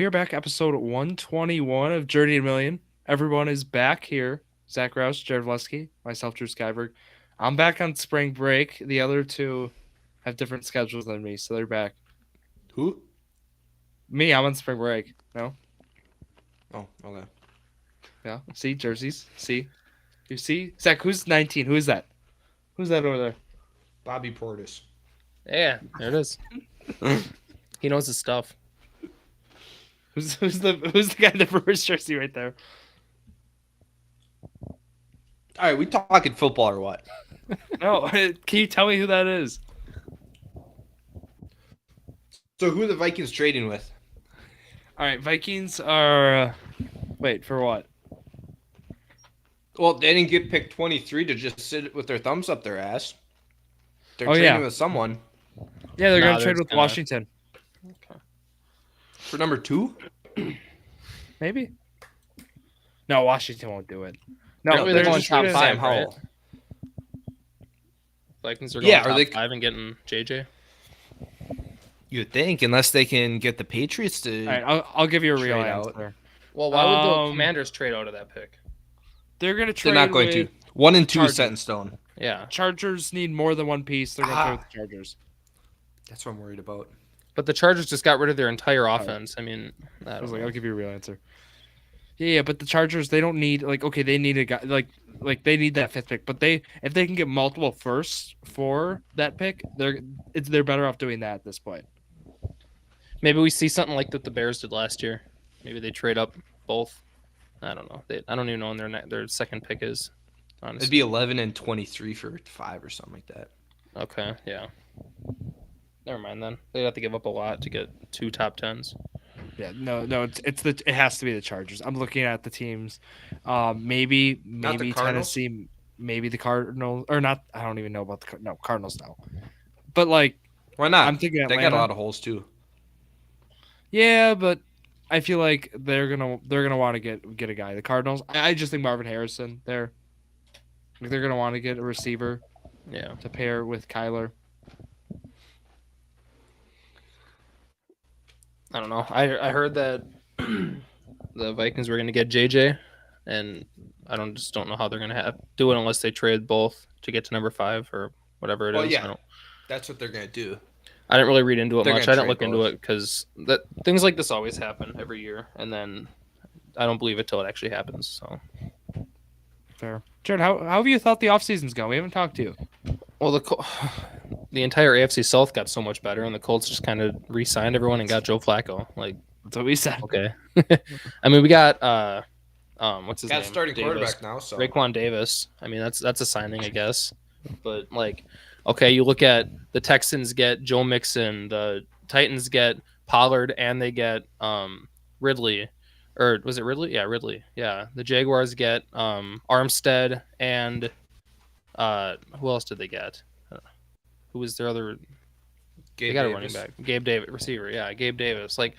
we are back, episode 121 of Journey to a Million. Everyone is back here. Zack, Jared Vleski, myself, Drew Skyberg. I'm back on spring break. The other two have different schedules than me, so they're back. Who? Me, I'm on spring break. No? Oh, okay. Yeah. See, jerseys. See? You see? Zack, who's 19? Who is that? Who's that over there? Bobby Portis. Yeah, there it is. He knows his stuff. Who's the guy in the Brewers jersey right there? All right, we talking football or what? No, can you tell me who that is? So who are the Vikings trading with? All right, Vikings are. Wait, for what? Well, they didn't get picked 23 to just sit with their thumbs up their ass. They're Oh, trading yeah. with someone. Yeah, they're Nah, gonna they're trade just with gonna- Washington. For number 2? Maybe. No, Washington won't do it. No, Apparently they're they're going just top trading- 5, Sam right? Howell. Vikings are going Yeah, are top they- 5 and getting JJ. You'd think, unless they can get the Patriots to. All right, I'll give you a real Trade out. answer. Well, why would the Um, Commanders trade out of that pick? They're gonna trade. They're not going with to. 1 and 2 Chargers. is set in stone. Yeah, Chargers need more than one piece. They're gonna trade with the Chargers. That's what I'm worried about. but the Chargers just got rid of their entire offense. I mean, I I don't was like, know. I'll give you a real answer. Yeah, but the Chargers, they don't need okay, they need a guy like they need that fifth pick, but if they can get multiple firsts for that pick, they're better off doing that at this point. Maybe we see something like that the Bears did last year. Maybe they trade up both. I don't know. I don't even know when their second pick is. Honestly. It'd be 11 and 23 for 5 or something like that. Okay, yeah. Never mind then. They'd have to give up a lot to get 2 top 10s. Yeah, no, it has to be the Chargers. I'm looking at the teams. Maybe Cardinals? Tennessee, maybe the Cardinals or not. I don't even know about the Cardinals now. But like, Why not? I'm thinking they got Atlanta. a lot of holes too. Yeah, but I feel like they're gonna want to get a guy. The Cardinals. I just think Marvin Harrison there. Like they're gonna want to get a receiver Yeah. to pair with Kyler. I don't know. I heard that the Vikings were going to get JJ, and I just don't know how they're going to do it unless they trade both to get to number 5 or whatever it is. Well, yeah. I don't- That's what they're going to do. I didn't really read into it They're much. gonna I didn't look trade into both. it because things like this always happen every year, and then I don't believe it till it actually happens. So, Fair. Jared, how have you thought the offseason's going? We haven't talked to you. well, the entire AFC South got so much better, and the Colts just kind of re-signed everyone and got Joe Flacco. Like, That's what we said. okay, I mean, we got what's his Got a name? starting Davis. quarterback now, so Raekwon Davis. I mean, that's a signing, I guess. But like, okay, you look at the Texans get Joe Mixon, the Titans get Pollard, and they get Ridley, or was it Ridley? Yeah, Ridley. Yeah, the Jaguars get Armstead and who else did they get? Who was their other? Gabe They got a Davis. running back, Gabe Davis, receiver. Yeah, Gabe Davis. Like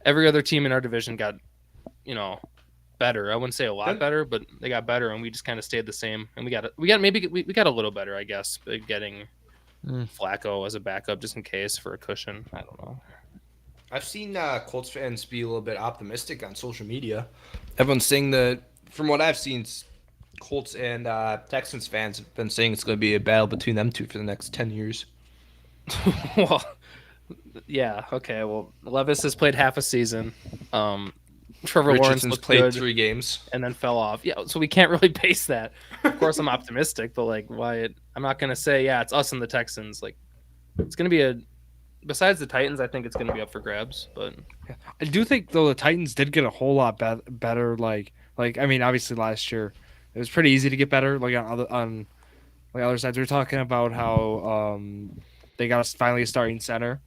every other team in our division got, better. I wouldn't say a lot better, but they got better, and we just kind of stayed the same. And we got a little better, I guess, by getting Flacco as a backup just in case for a cushion. I don't know. I've seen Colts fans be a little bit optimistic on social media. Everyone's saying that, from what I've seen, Colts and Texans fans have been saying it's going to be a battle between them two for the next 10 years. Well, yeah, okay. Well, Levis has played half a season. Trevor Lawrence Richardson's looked played good 3 games. and then fell off. Yeah, so we can't really base that. Of course, I'm optimistic, but like, why? I'm not gonna say it's us and the Texans. Like, it's gonna be besides the Titans, I think it's gonna be up for grabs. But I do think though the Titans did get a whole lot better. Like I mean, obviously last year it was pretty easy to get better. Like on other sides, we were talking about how they got finally a starting center.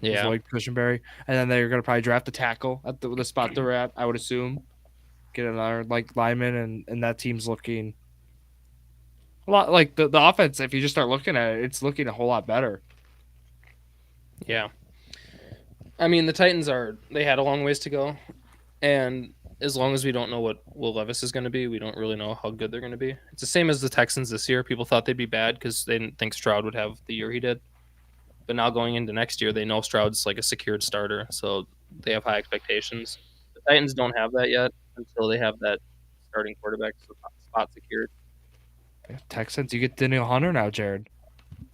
yeah, Like Cushionberry, and then they're gonna probably draft a tackle at the spot they're at. I would assume get another lineman, and that team's looking a lot like the offense. If you just start looking at it, it's looking a whole lot better. yeah. I mean, the Titans they had a long ways to go, and as long as we don't know what Will Levis is going to be, we don't really know how good they're going to be. It's the same as the Texans this year. People thought they'd be bad because they didn't think Stroud would have the year he did. But now going into next year, they know Stroud's like a secured starter. So they have high expectations. The Titans don't have that yet until they have that starting quarterback spot secured. Texans, you get Daniel Hunter now, Jared.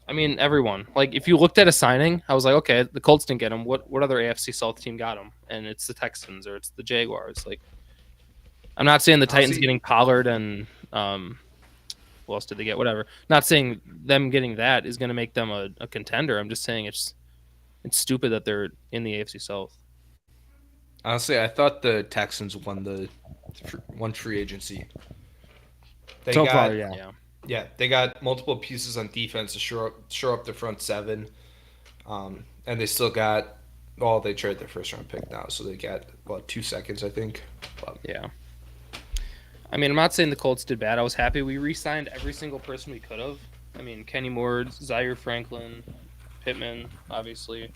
I mean, everyone. Like, if you looked at a signing, I was like, okay, the Colts didn't get him. What other AFC South team got him? And it's the Texans or it's the Jaguars. Like, I'm not saying the Titans getting Pollard and who else did they get? Whatever. Not saying them getting that is going to make them a contender. I'm just saying it's stupid that they're in the AFC South. Honestly, I thought the Texans won free agency. They So got, far, yeah. Yeah, they got multiple pieces on defense to shore up the front seven, and they still got. Well, they traded their first round pick now, so they got 2 seconds, I think. But, yeah. I mean, I'm not saying the Colts did bad. I was happy we re-signed every single person we could have. I mean, Kenny Moore, Zaire Franklin, Pittman, obviously,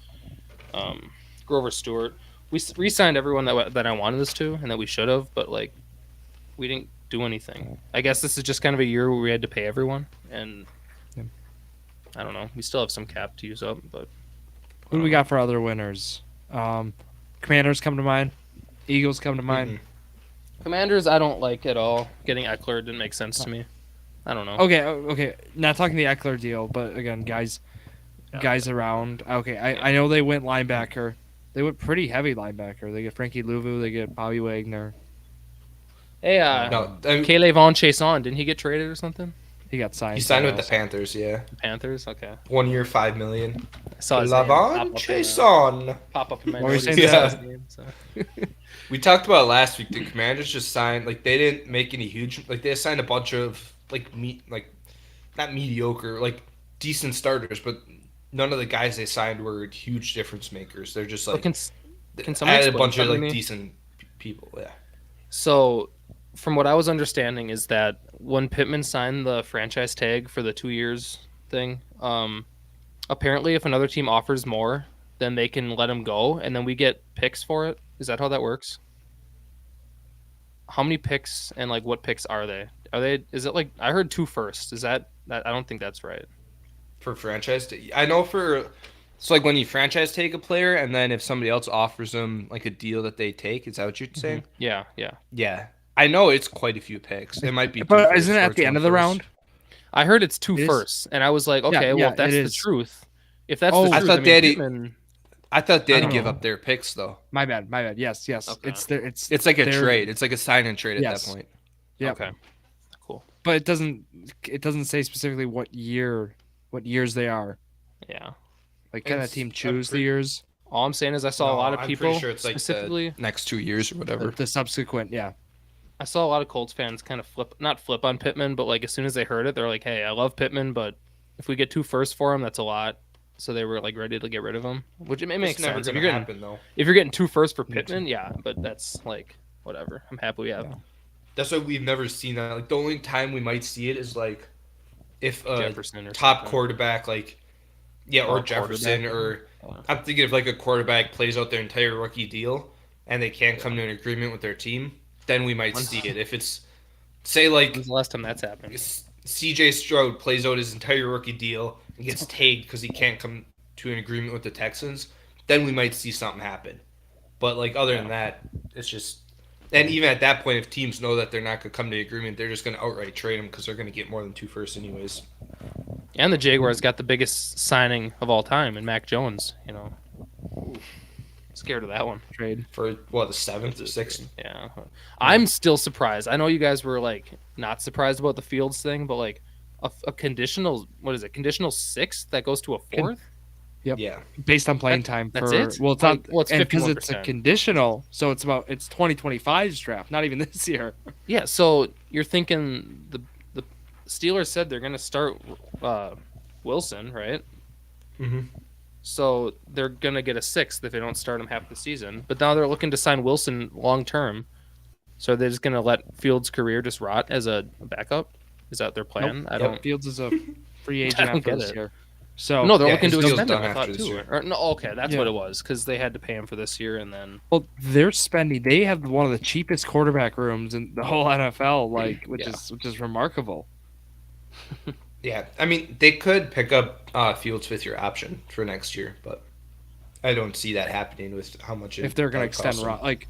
Grover Stewart. We re-signed everyone that I wanted us to and that we should have, but like, we didn't do anything. I guess this is just kind of a year where we had to pay everyone, and I don't know. We still have some cap to use up, but Who do we got for other winners? Commanders come to mind. Eagles come to mind. Mm-hmm. Commanders, I don't like at all. Getting Eckler didn't make sense to me. I don't know. Okay. Not talking the Eckler deal, but again, guys around. Okay, I know they went linebacker. They went pretty heavy linebacker. They get Frankie Louvu. They get Bobby Wagner. Hey, Kayvon Chason, didn't he get traded or something? He got signed. He signed with the Panthers, yeah. Panthers, okay. 1 year, $5 million. I saw his name Kayvon Chason. pop up in my What were you notes. saying? Yeah. Name, so. We talked about it last week. The Commanders just signed, like, they didn't make any huge, like, they signed a bunch of, not mediocre, like, decent starters, but none of the guys they signed were huge difference makers. They're just, like, can someone added a explain bunch of, something to like, me? decent people, yeah. So, from what I was understanding is that when Pittman signed the franchise tag for the 2 years thing, apparently if another team offers more, then they can let him go, and then we get picks for it. Is that how that works? How many picks and like what picks are they? Is it like I heard 2 firsts? Is that I don't think that's right. For franchise, I know it's like when you franchise take a player, and then if somebody else offers them like a deal that they take, is that what you're saying? Yeah. Yeah, I know it's quite a few picks. It might be, But isn't it at the end of the round? I heard it's 2 It is. firsts, and I was like, okay, well if that's the truth, if that's the truth, I thought Pittman, I thought they'd don't give know. up their picks though. My bad. Yes. Okay. It's like a their- trade. It's like a sign and trade at Yes. that point. Yeah. Okay, cool. But it doesn't say specifically what years they are. Yeah. Like, can a team I'm choose the pretty- years? All I'm saying is I saw a No, lot of I'm people pretty sure it's like specifically. the next 2 years or whatever. The subsequent, yeah. I saw a lot of Colts fans kind of not flip on Pittman, but like as soon as they heard it, they're like, "Hey, I love Pittman, but if we get 2 firsts for him, that's a lot." So they were like ready to get rid of him, which it makes It's never sense. If gonna you're getting happen though. if you're getting 2 firsts for Pittman, yeah, but that's like whatever. I'm happy we have That's why we've never seen that. Like the only time we might see it is like if a Jefferson or top something. quarterback, like or Jefferson, quarterback. or I'm thinking if like a quarterback plays out their entire rookie deal and they can't come to an agreement with their team, then we might see it. If it's say like When's the last time that's happened? CJ Stroud plays out his entire rookie deal and gets tagged because he can't come to an agreement with the Texans, then we might see something happen. But like other than that, it's just, and even at that point, if teams know that they're not going to come to an agreement, they're just going to outright trade him because they're going to get more than 2 firsts anyways. And the Jaguars got the biggest signing of all time in Mac Jones. You know, scared of that one. Trade. For what, the 7th or 6th? Yeah, I'm still surprised. I know you guys were like not surprised about the Fields thing, but like a conditional, what is it? Conditional 6th that goes to a 4th. Yep. Yeah. Based on playing time. That's for, it? Well, it's not. Well, it's because it's a 51%. conditional, so it's 2025's draft, not even this year. Yeah, so you're thinking the Steelers said they're going to start Wilson, right? Mm-hmm. So they're going to get a 6th if they don't start him half the season. But now they're looking to sign Wilson long term. So they're just going to let Fields' career just rot as a backup? Is that their plan? Nope. I don't. Fields is a free agent I don't after get this it. year. So No, they're Yeah, looking to his deal's extend him. done I thought after this too. year. Or, no, okay, that's Yeah. what it was because they had to pay him for this year, and then Well, they're spending. They have one of the cheapest quarterback rooms in the whole NFL, which Yeah. is remarkable. Yeah. I mean, they could pick up Fields' 5th-year option for next year, but I don't see that happening with how much if they're gonna that extend costs them. like.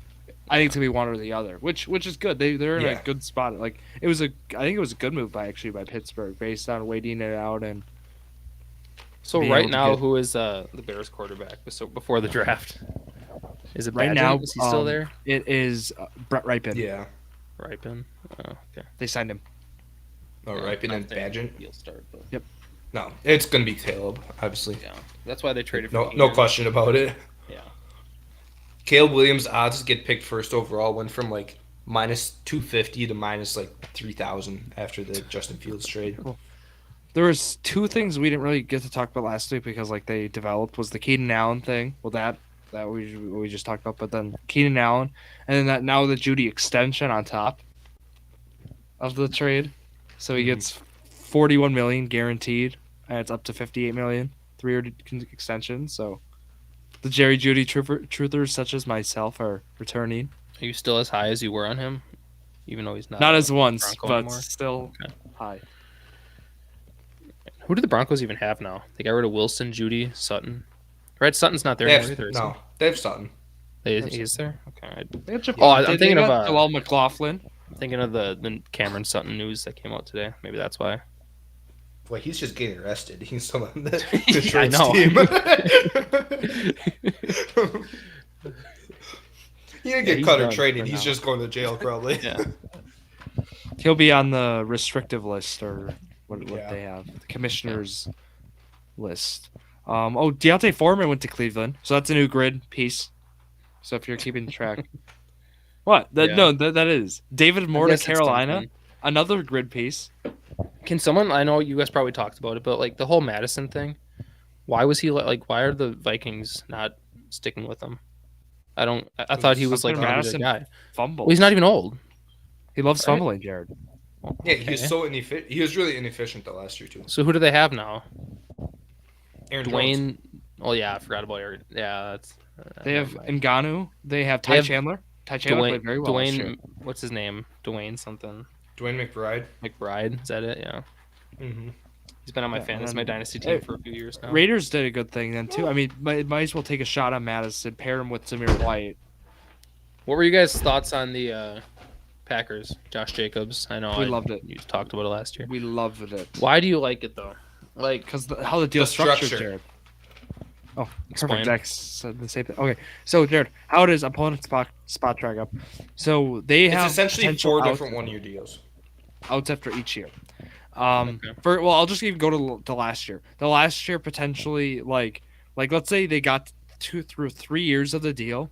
I think it's gonna be one or the other, which is good. They're in a Yeah. good spot. Like I think it was a good move by Pittsburgh based on waiting it out and So being right able to now, get- who is the Bears quarterback? So before the draft, is it right Badgett? now Is he still there? It is Brett Ripon. Yeah. Ripon. Oh, okay. They signed him. Oh, Yeah, Ripon not and saying Badgett. He'll start, but No, it's gonna be Caleb, obviously. yeah, that's why they traded for No, Keenan. no question about it. Yeah. Caleb Williams' odds to get picked first overall went from like minus 250 to minus like 3,000 after the Justin Fields trade. There was two things we didn't really get to talk about last week because like they developed was the Keenan Allen thing. Well, that we just talked about, but then Keenan Allen, and then that now the Judy extension on top of the trade, so he gets 41 million guaranteed, and it's up to 58 million 3-year extension. So the Jerry Judy truthers such as myself are returning, Are you still as high as you were on him, even though he's not? not a as once, Bronco but anymore? still Okay. high. Who do the Broncos even have now? They got rid of Wilson, Judy, Sutton. Right, Sutton's not there They anymore have, either. Is no, they have Sutton. he? He is there. Okay. They got Oh, I'm they thinking of, got Joel McLaughlin. I'm thinking of the Cameron Sutton news that came out today. Maybe that's why. Boy, he's just getting arrested. He's still on the I Detroit's know. team. He didn't get he's cut or done traded. for He's now. just going to jail probably. Yeah. He'll be on the restrictive list or what Yeah. they have, the commissioner's list. Deontay Foreman went to Cleveland, so that's a new grid piece. So if you're keeping track, what? Yeah. That is David Moore I to guess it's Carolina, something. another grid piece. Can someone? I know you guys probably talked about it, but like the whole Madison thing. Why was he like? Why are the Vikings not sticking with him? I don't. I thought he was like Something gonna be the Madison guy. Fumble. Well, he's not even old. He loves right? fumbling, Jared. Yeah, he was Okay. so inefficient. He was really inefficient the last year too. So who do they have now? Aaron Jones. Dwayne. Oh yeah, I forgot about Aaron. Yeah, that's. They have never mind. Ngannou. They have They Ty have Chandler. Ty Chandler played very well last year. Dwayne. What's his name? Dwayne something. Dwayne McBride. McBride. Is that it? Yeah. Mm-hmm. He's been on my Yeah, fantasy, and my then- dynasty team for a few years now. Raiders did a good thing then too. I mean, might as well take a shot on Madison, pair him with Zamir White. What were you guys' thoughts on the Packers? Josh Jacobs. I know We loved it. You talked about it last year. We loved it. Why do you like it though? Like, Because how the deal The structured, structure. Jared. Oh, Explain. perfect. Zach said the same thing. Okay, so Jared, how it is? I'm pulling a spot track up. So they It's have essentially potential 4 outs- different one-year deals. outs after each year. Okay. I'll just even go to the last year. The last year potentially like let's say they got 2 through 3 years of the deal.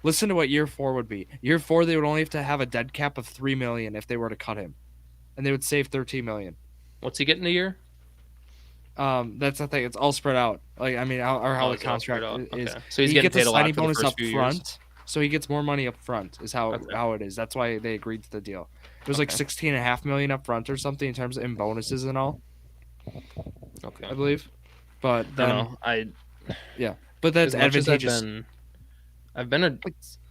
Listen to what year 4 would be. Year 4 they would only have to have a dead cap of 3 million if they were to cut him, and they would save 13 million. what's he getting a year? That's the thing. It's all spread out. Like I mean, how the it's all spread contract out. is. Okay. So he's He getting gets a paid a lot signing for the bonus first up few years. front, so he gets more money up front. Is how Okay. how it is. That's why they agreed to the deal. It was like Okay. 16.5 million up front or something in terms of in bonuses and all, Okay. I believe. But I then, don't know. but that's As much as advantageous. I've been a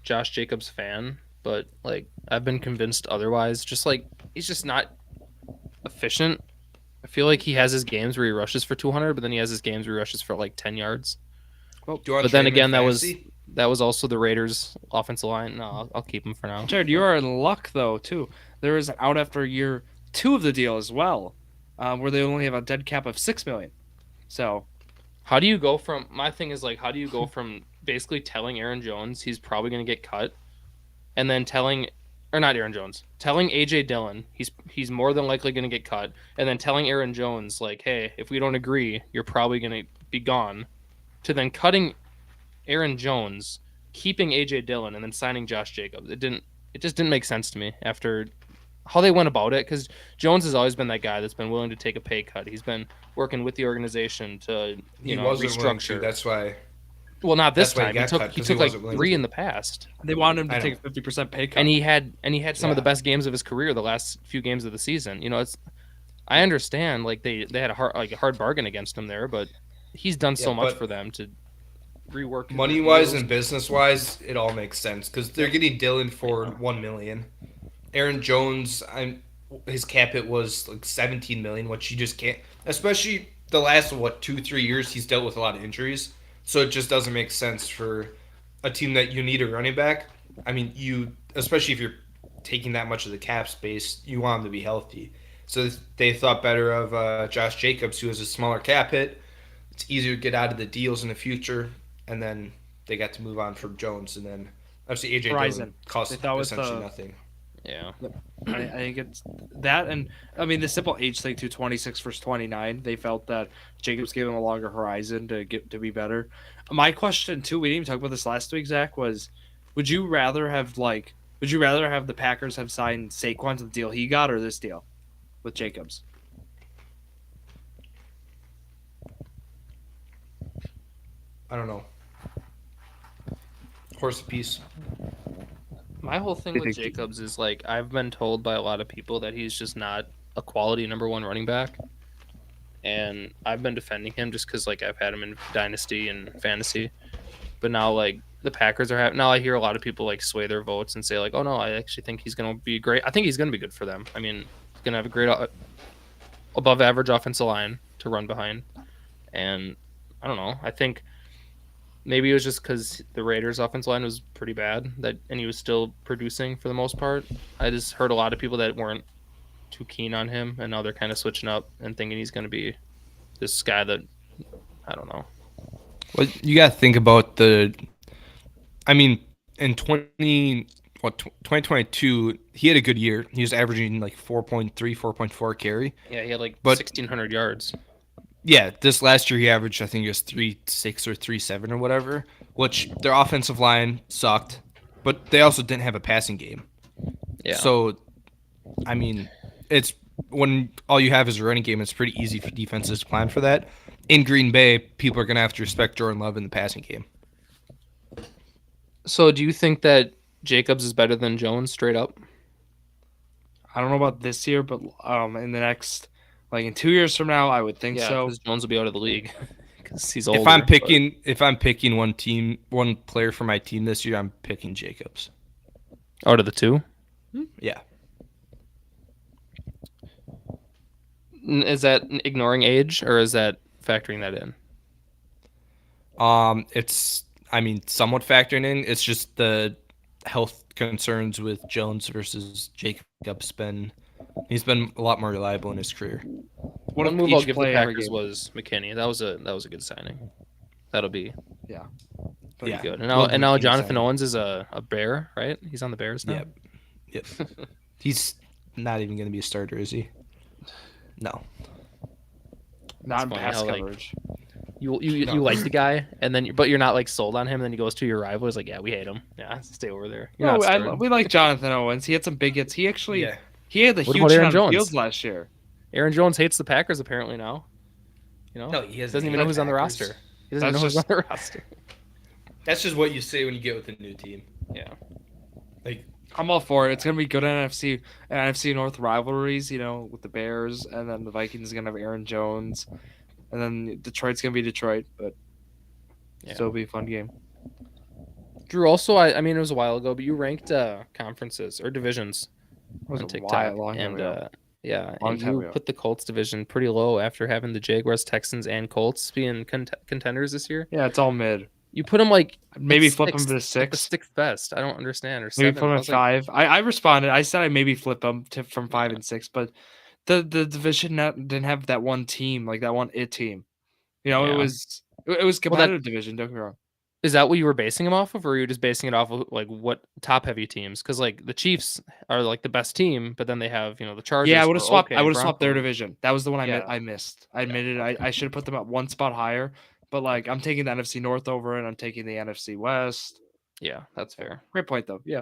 Josh Jacobs fan, but like I've been convinced otherwise. Just like he's just not efficient. I feel like he has his games where he rushes for 200, but then he has his games where he rushes for like 10 yards. Do you want But then trade him in again, fantasy? that was also the Raiders' offensive line. No, I'll keep him for now. Jared, you are in luck though too. There is an out after year 2 of the deal as well, where they only have a dead cap of 6 million. So How do you go from my thing is like how do you go from basically telling Aaron Jones he's probably going to get cut, and then telling AJ Dillon he's more than likely going to get cut, and then telling Aaron Jones like, hey, if we don't agree, you're probably going to be gone, to then cutting Aaron Jones, keeping AJ Dillon, and then signing Josh Jacobs. It just didn't make sense to me after how they went about it, because Jones has always been that guy that's been willing to take a pay cut. He's been working with the organization to He wasn't willing to. restructure. That's why. Well, not this That's why he time. got cut, He 'cause he took like wasn't willing 3 to. in the past, they wanted him to I take know. a 50% pay cut. and he had some of the Yeah. best games of his career the last few games of the season. You know, I understand like they had a hard bargain against him there, but he's done so Yeah, much but for them to rework his Money-wise deals. and business-wise, it all makes sense because they're getting Dillon for 1 million. Aaron Jones, his cap hit was like 17 million, which you just can't. Especially the last 2-3 years, he's dealt with a lot of injuries. So it just doesn't make sense for a team that you need a running back. I mean, especially if you're taking that much of the cap space, you want him to be healthy. So they thought better of Josh Jacobs, who has a smaller cap hit. It's easier to get out of the deals in the future, and then they got to move on from Jones, and then obviously AJ Dillon Horizon. They cost thought with essentially the nothing. Yeah. I think it's that, and I mean the simple age thing too. 26 versus 29. They felt that Jacobs gave him a longer horizon to get to be better. My question too, we didn't even talk about this last week, Zach, was would you rather have the Packers have signed Saquon to the deal he got or this deal with Jacobs? I don't know. Horse apiece. My whole thing with Jacobs is like I've been told by a lot of people that he's just not a quality number one running back, and I've been defending him just because like I've had him in dynasty and fantasy, but now like the Packers are having now I hear a lot of people like sway their votes and say like, oh no, I actually think he's gonna be great. I think he's gonna be good for them. I mean, he's gonna have a great above average offensive line to run behind, and I don't know. I think maybe it was just because the Raiders' offensive line was pretty bad and he was still producing for the most part. I just heard a lot of people that weren't too keen on him, and now they're kind of switching up and thinking he's going to be this guy that I don't know. Well, you got to think about I mean, in 2022, he had a good year. He was averaging like 4.3, 4.4 carry. Yeah, he had like 1,600 yards. Yeah, this last year he averaged, I think it was 3.6 or 3.7 or whatever, which their offensive line sucked, but they also didn't have a passing game. Yeah. So, I mean, it's when all you have is a running game, it's pretty easy for defenses to plan for that. In Green Bay, people are going to have to respect Jordan Love in the passing game. So do you think that Jacobs is better than Jones straight up? I don't know about this year, but in the next, like in 2 years from now, I would think so. Because Jones will be out of the league because he's older. If I'm picking one player for my team this year, I'm picking Jacobs. Out of the two? Yeah. Is that ignoring age or is that factoring that in? It's somewhat factoring in. It's just the health concerns with Jones versus Jacobs. He's been a lot more reliable in his career. One move I'll give the Packers was McKinney. That was a good signing. That'll be pretty good. And now Jonathan Owens is a Bear, right? He's on the Bears now. Yep. He's not even going to be a starter, is he? No. Not in pass coverage. You like the guy, and then but you're not like sold on him. And then he goes to your rival. He's like, yeah, we hate him. Yeah, stay over there. We like Jonathan Owens. He had some big hits. He actually he had the huge amount of fields last year. Aaron Jones hates the Packers apparently now. You know, no, he doesn't even know who's on the roster. He doesn't know who's on the roster. That's just what you say when you get with a new team. Yeah, like I'm all for it. It's gonna be good NFC North rivalries. You know, with the Bears, and then the Vikings are gonna have Aaron Jones. And then Detroit's going to be Detroit, but still be a fun game. Drew, also, I mean, it was a while ago, but you ranked conferences or divisions on TikTok. And you put the Colts division pretty low after having the Jaguars, Texans, and Colts being contenders this year. Yeah, it's all mid. You put them like maybe flip them to 6. Like the 6th best. I don't understand. Or maybe 7. Flip them at 5. I responded. I said I maybe flip them from 5 and 6, but the division didn't have that one team, like that one team. You know, it was competitive division. Don't get me wrong. Is that what you were basing them off of, or were you just basing it off of like what top heavy teams? Because like the Chiefs are like the best team, but then they have the Chargers. Yeah, I would have swapped. I would have swapped their division. That was the one I missed. I admitted I should have put them at one spot higher, but like I'm taking the NFC North over it. I'm taking the NFC West. Yeah, that's fair. Great point though. Yeah.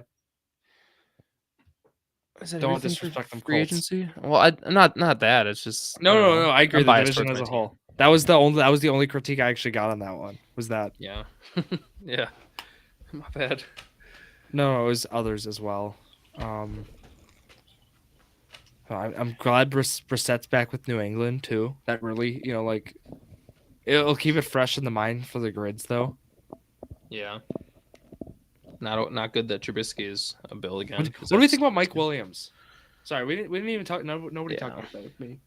Don't disrespect them. Free agency. Well, not that. It's just no. I agree. The division as a whole. That was the only critique I actually got on that one. Was that? Yeah. Yeah. My bad. No, it was others as well. I'm glad Brissett's back with New England too. That really, like, it'll keep it fresh in the mind for the grids though. Yeah. Not good that Trubisky is a Bill again. What do we think about Mike Williams? Sorry, we didn't even talk. Nobody talked about that with me.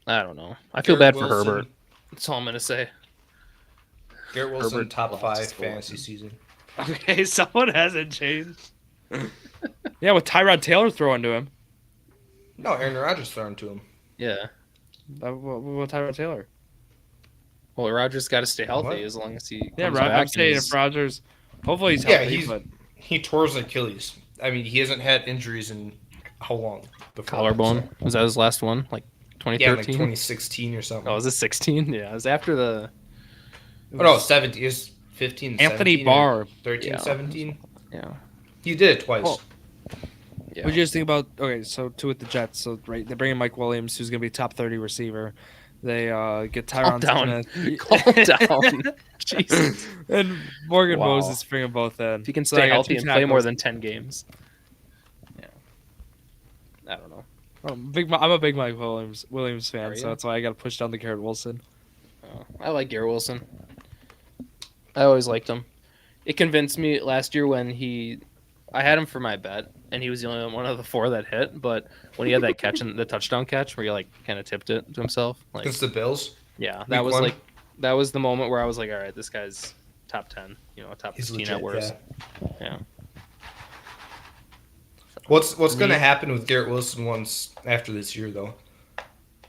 I don't know. I feel bad for Herbert. That's all I'm gonna say. Garrett Wilson, Herbert top lost 5 to fantasy Wilson. season. Okay, someone hasn't changed. Yeah, with Tyrod Taylor throwing to him. No, Aaron Rodgers throwing to him. Yeah. What Tyrod Taylor? Well, Rodgers got to stay healthy What? as long as he Yeah, comes I'm back. saying and if is- Rodgers, hopefully he's Yeah, healthy, but he tore his Achilles. I mean, he hasn't had injuries in how long? Before collarbone that, was that his last one? Like so. Yeah, 2013. like 2016 or something. Oh, was it 16? Yeah, it was after the. Oh, no, 17. It was 15, Anthony 17, or Barr. 13, Yeah. 17. Yeah. He did it twice. Oh. Yeah. what do you just think about? Okay, so two with the Jets. So right, they bring in Mike Williams, who's gonna be top 30 receiver. They get Calm Tyron down. Smith. Calm down. Jesus. And Morgan Wow. Moses bring them both in. If he can So I stay got healthy two and play more tackles. than 10 games. Yeah. I don't know. I'm a big Mike Williams fan, Are so you? that's why I got to push down the Garrett Wilson. I like Garrett Wilson. I always liked him. It convinced me last year when I had him for my bet, and he was the only one of the 4 that hit. But when he had that catch and the touchdown catch, where he like kind of tipped it to himself, like Against the Bills. yeah, that Week was 1. like that was the moment where I was like, all right, this guy's top 10, top He's 15 legit, at worst. yeah. Yeah. What's going to happen with Garrett Wilson once after this year, though?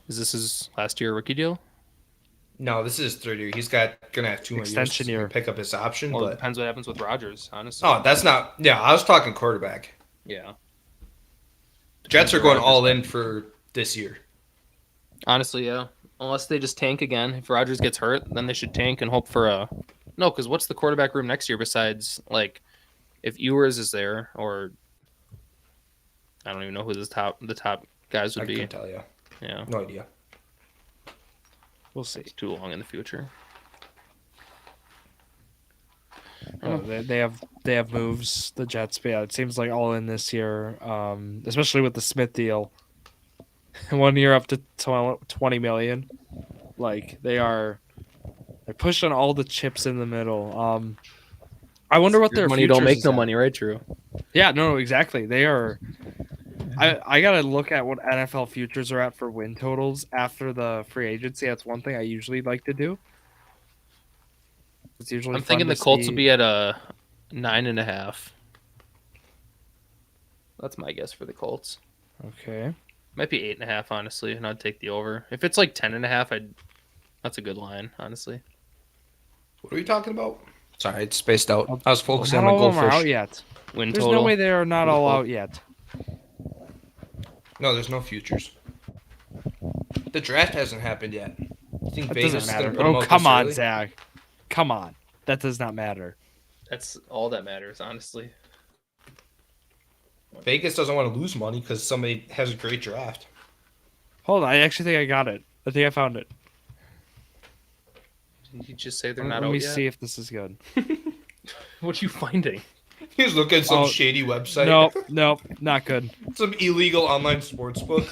Is this his last year rookie deal? No, this is his 3rd year. He's going to have 2 more Extension years year. to pick up his option. Well, it But depends what happens with Rodgers, honestly. oh, that's not. Yeah, I was talking quarterback. Yeah. Jets are Depends going on all Rodgers. in for this year. Honestly, yeah. Unless they just tank again. If Rodgers gets hurt, then they should tank and hope for a. No, because what's the quarterback room next year besides like, if Ewers is there or. I don't even know who the top guys I would be. couldn't tell you. Yeah, No idea. We'll see. it's too long in the future. Oh, they have moves, the Jets. But yeah, it seems like all in this year, especially with the Smith deal. 1 year up to 20 million. Like they're pushing all the chips in the middle. I wonder what their money don't futures make is no at. money, right? Drew? Yeah, no, exactly. They are. I gotta look at what NFL futures are at for win totals after the free agency. That's one thing I usually like to do. It's usually I'm fun thinking to the Colts see. will be at a 9.5. That's my guess for the Colts. Okay. Might be 8.5, honestly, and I'd take the over. If it's like 10.5, that's a good line, honestly. What are we talking about? Sorry, it's spaced out. I was focusing Not on my all of them are out goldfish. yet. Win There's total. no way they are not all out yet. No, there's no futures. The draft hasn't happened yet. You think That Vegas doesn't is gonna matter. put them Oh, out come this on, early? Zach. Come on. That does not matter. That's all that matters, honestly. Vegas doesn't want to lose money because somebody has a great draft. Hold on. I actually think I got it. I think I found it. Didn't you just say they're Let not me out yet? see if this is good. What are you finding? He's looking at some Oh, shady website. Nope, not good. Some illegal online sports book.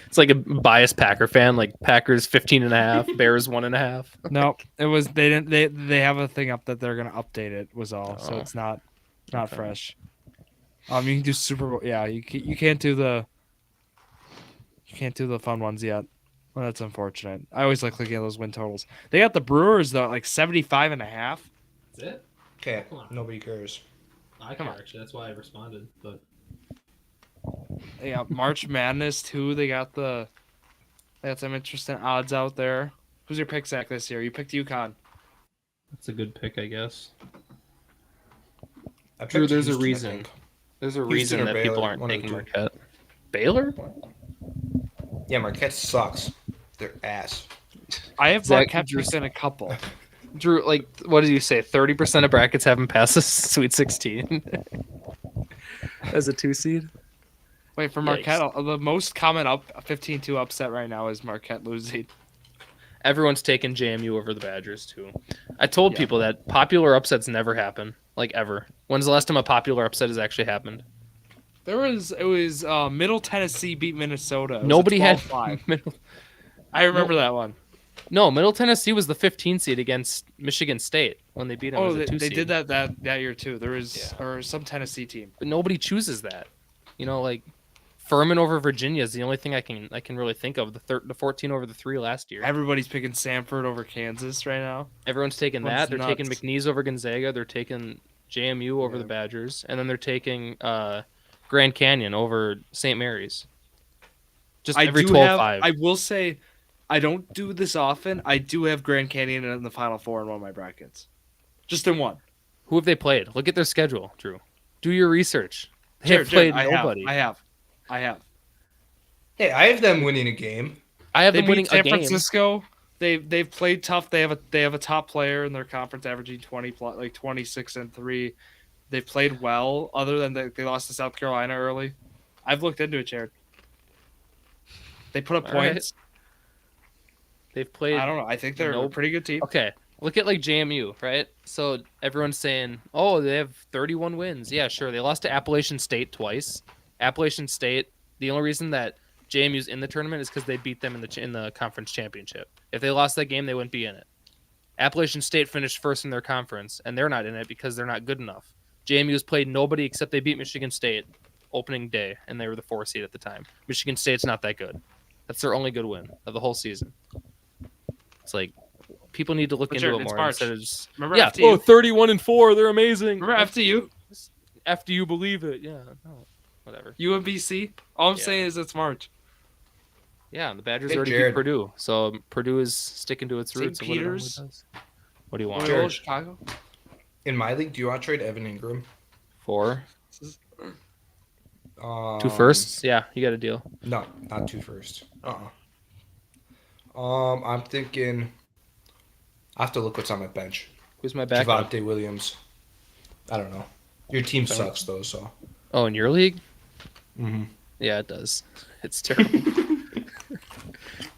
It's like a biased Packer fan, like Packers 15.5, Bears 1.5. Nope. It was they didn't they have a thing up that they're gonna update it was all. So Oh. it's not Okay. fresh. You can do Super Bowl. Yeah, you can't do the fun ones yet. Well, that's unfortunate. I always like looking at those win totals. They got the Brewers though at like 75.5. That's it? Okay, nobody cares. I Come on. actually. That's why I responded. But They got March Madness too. They got some interesting odds out there. Who's your pick, Zach, this year? You picked UConn. that's a good pick, I guess. I Drew, picked there's a Houston, I reason. think. There's a Houston reason or that Baylor, people aren't one of the taking two. Marquette. Baylor? Yeah, Marquette sucks. They're ass. I have Zach, Marquette Drew- picked in a couple. Drew, like, what did you say? 30% of brackets haven't passed the Sweet 16 as a 2 seed. Wait, for Marquette, the most common 15-2 upset right now is Marquette losing. Everyone's taking JMU over the Badgers too. I told Yeah. people that popular upsets never happen, like ever. When's the last time a popular upset has actually happened? It was Middle Tennessee beat Minnesota. It was a Nobody had 12-5. Middle. I remember that one. No, Middle Tennessee was the 15 seed against Michigan State when they beat them as a 2 they seed. did that year too. There was or some Tennessee team. But nobody chooses that. Like Furman over Virginia is the only thing I can really think of. The 14 over the 3 last year. Everybody's picking Samford over Kansas right now. Everyone's taking Everyone's that. They're taking nuts. McNeese over Gonzaga. They're taking JMU over Yeah. the Badgers, and then they're taking Grand Canyon over St. Mary's. Just every 12-5. I will say, I don't do this often. I do have Grand Canyon in the Final Four in one of my brackets, just in one. Who have they played? Look at their schedule, Drew. Do your research. They Jared, have played I nobody. have. Hey, I have them winning a game. I have They them winning beat San a game. Francisco. They've played tough. They have a top player in their conference, averaging 26 and 3. They've played well. Other than they lost to South Carolina early. I've looked into it, Jared. They put up All right. points. They've played. I don't know. I think they're a pretty good team. Okay, look at like JMU, right? So everyone's saying, "Oh, they have 31 wins." Yeah, sure. They lost to Appalachian State twice. Appalachian State. The only reason that JMU's in the tournament is because they beat them in the conference championship. If they lost that game, they wouldn't be in it. Appalachian State finished first in their conference, and they're not in it because they're not good enough. JMU's played nobody except they beat Michigan State opening day, and they were the 4 seed at the time. Michigan State's not that good. That's their only good win of the whole season. It's like people need to look But into Jared, it it's more March. instead of just Remember yeah. FTU? Oh, 31-4, they're amazing. Remember FTU? After you believe it, yeah, no, whatever. UMBC? All I'm Yeah. saying is it's March. Yeah, and the Badgers Hey, already Jared. beat Purdue, so Purdue is sticking to its St. roots. of what it normally Peter's? does. What do you want? Jared. Loyola Chicago? In my league, do you want to trade Evan Ingram? 4, Um, 2 firsts? Yeah, you got a deal. No, not 2 first. I'm thinking. I have to look what's on my bench. Who's my backup? Javonte Williams. I don't know. Your team Okay. sucks though, so. Oh, in your league? Mm-hmm. Yeah, it does. It's terrible.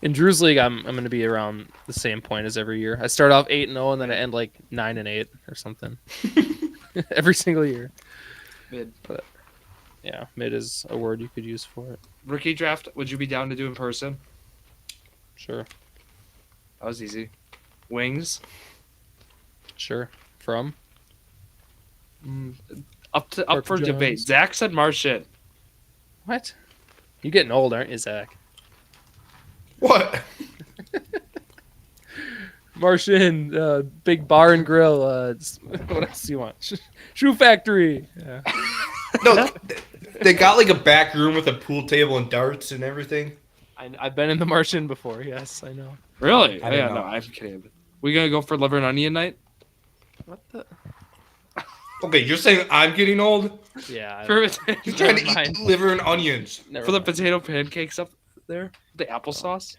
In Drew's league, I'm going to be around the same point as every year. I start off 8-0, and then I end like 9-8 or something. Every single year. Mid. But yeah, mid is a word you could use for it. Rookie draft, would you be down to do in person? Sure, That was easy. Wings? sure. From Up Parker for debate. Jones. Zach said Martian. what? You getting old, aren't you, Zach? What? Martian, big bar and grill. What else do you want? Shoe factory. Yeah. No, they got like a back room with a pool table and darts and everything. I've been in the Martian before. Yes, I know. Really? I don't Yeah, know. no, I'm kidding. We gonna go for liver and onion night? What the? Okay, you're saying I'm getting old? Yeah. For, You're trying to Never eat mind. liver and onions. Never for the mind. potato pancakes up there? The applesauce?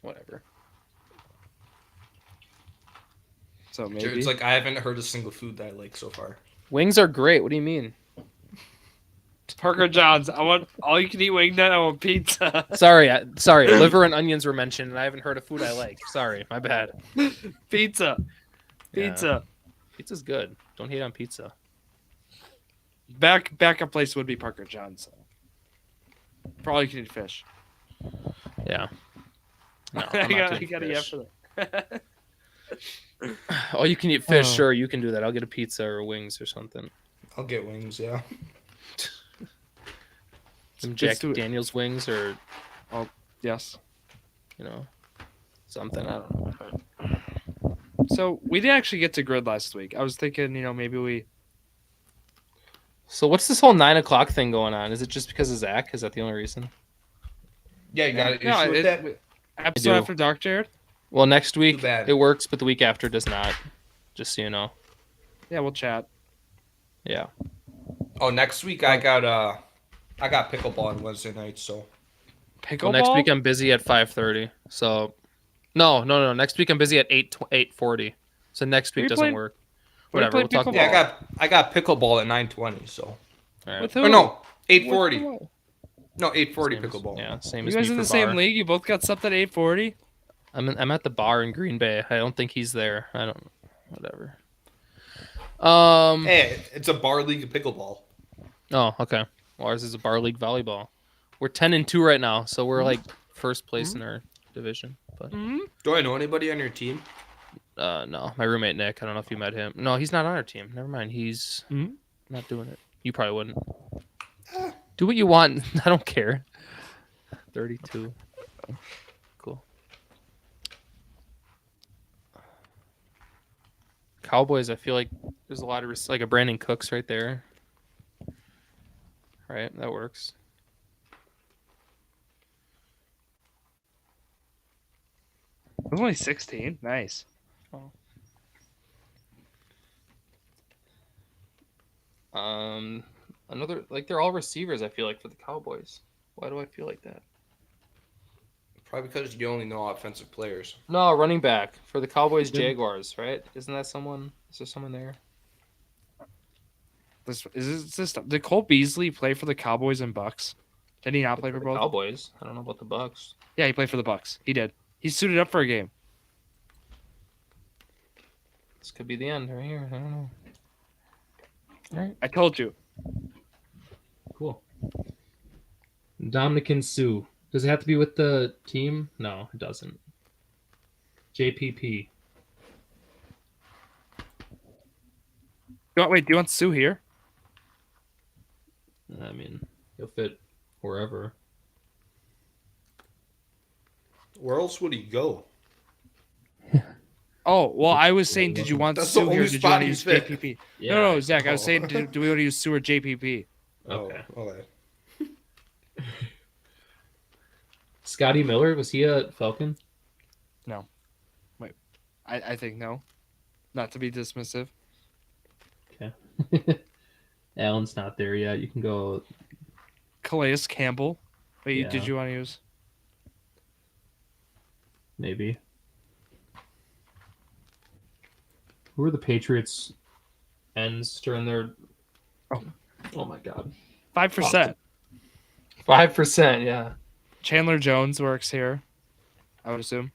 Whatever. So maybe. Jared's like, I haven't heard a single food that I like so far. Wings are great. What do you mean? Parker Johns, I want all you can eat wing night. I want pizza. Sorry, sorry. Liver and onions were mentioned, and I haven't heard of food I like. Sorry, my bad. Pizza. Yeah. Pizza. Pizza's good. Don't hate on pizza. Backup place would be Parker Johns. Probably can eat fish. Yeah. No, I I'm not got doing a yeah fish. for that. Oh, you can eat fish. Oh. Sure, you can do that. I'll get a pizza or wings or something. I'll get wings, yeah. Some Let's Jack do it. Daniels wings or, Yes. something. I don't know. So we didn't actually get to grid last week. I was thinking, maybe we. So what's this whole 9 o'clock thing going on? Is it just because of Zach? Is that the only reason? Yeah, you got an issue No, with that? Episode do. after dark, Jared. Well, next week bad. it works, but the week after does not. Just so you know. Yeah, we'll chat. Yeah. Oh, next week I got pickleball on Wednesday night, so Pickleball. Well, next week I'm busy at 5:30. So, no. Next week I'm busy at 8:40. So next week you doesn't playing- work. What are you Whatever. We'll playing talk pickleball? about. yeah, I got pickleball at 9:20, so All right. With who? or no, 8:40. With No, 8:40 Same as- pickleball. Yeah, same You as guys me in for the same bar. league? You both got something at 8:40. I'm at the bar in Green Bay. I don't think he's there. I don't. Whatever. Hey, it's a bar league of pickleball. Oh, okay. Well, ours is a bar league volleyball. We're 10-2 right now, so we're like first place in our division. But Do I know anybody on your team? no, my roommate Nick. I don't know if you met him. No, he's not on our team. Never mind. He's Mhm. not doing it. You probably wouldn't. Do what you want. I don't care. 32. Cool. Cowboys, I feel like there's a lot of like a Brandon Cooks right there. Right, that works. It was only 16. Nice. Oh. Another like they're all receivers. I feel like for the Cowboys. Why do I feel like that? Probably because you only know offensive players. No, running back for the Cowboys Jaguars, right? Isn't that someone? Is there someone there? Did Cole Beasley play for the Cowboys and Bucks? Did he not play for the both? Cowboys. I don't know about the Bucks. Yeah, he played for the Bucks. He did. He suited up for a game. This could be the end right here. I don't know. All right. I told you. Cool. Dominican Sue. Does it have to be with the team? No, it doesn't. JPP. Do you want Sue here? I mean, he'll fit wherever. Where else would he go? Oh, well, I was saying, did you want That's the Sue here? only Did you spot want to he's use fit. JPP? Yeah. No, Zach, I was Oh. saying, do we want to use Sue or JPP? Okay. Oh, okay. Scotty Miller, was he a Falcon? No. Wait. I think no. Not to be dismissive. Okay. Allen's not there yet. You can go. Calais Campbell. Wait, Yeah. did you want to use? Maybe. Who were the Patriots ends during their? Oh my God. 5%. 5%. Yeah. Chandler Jones works here, I would assume.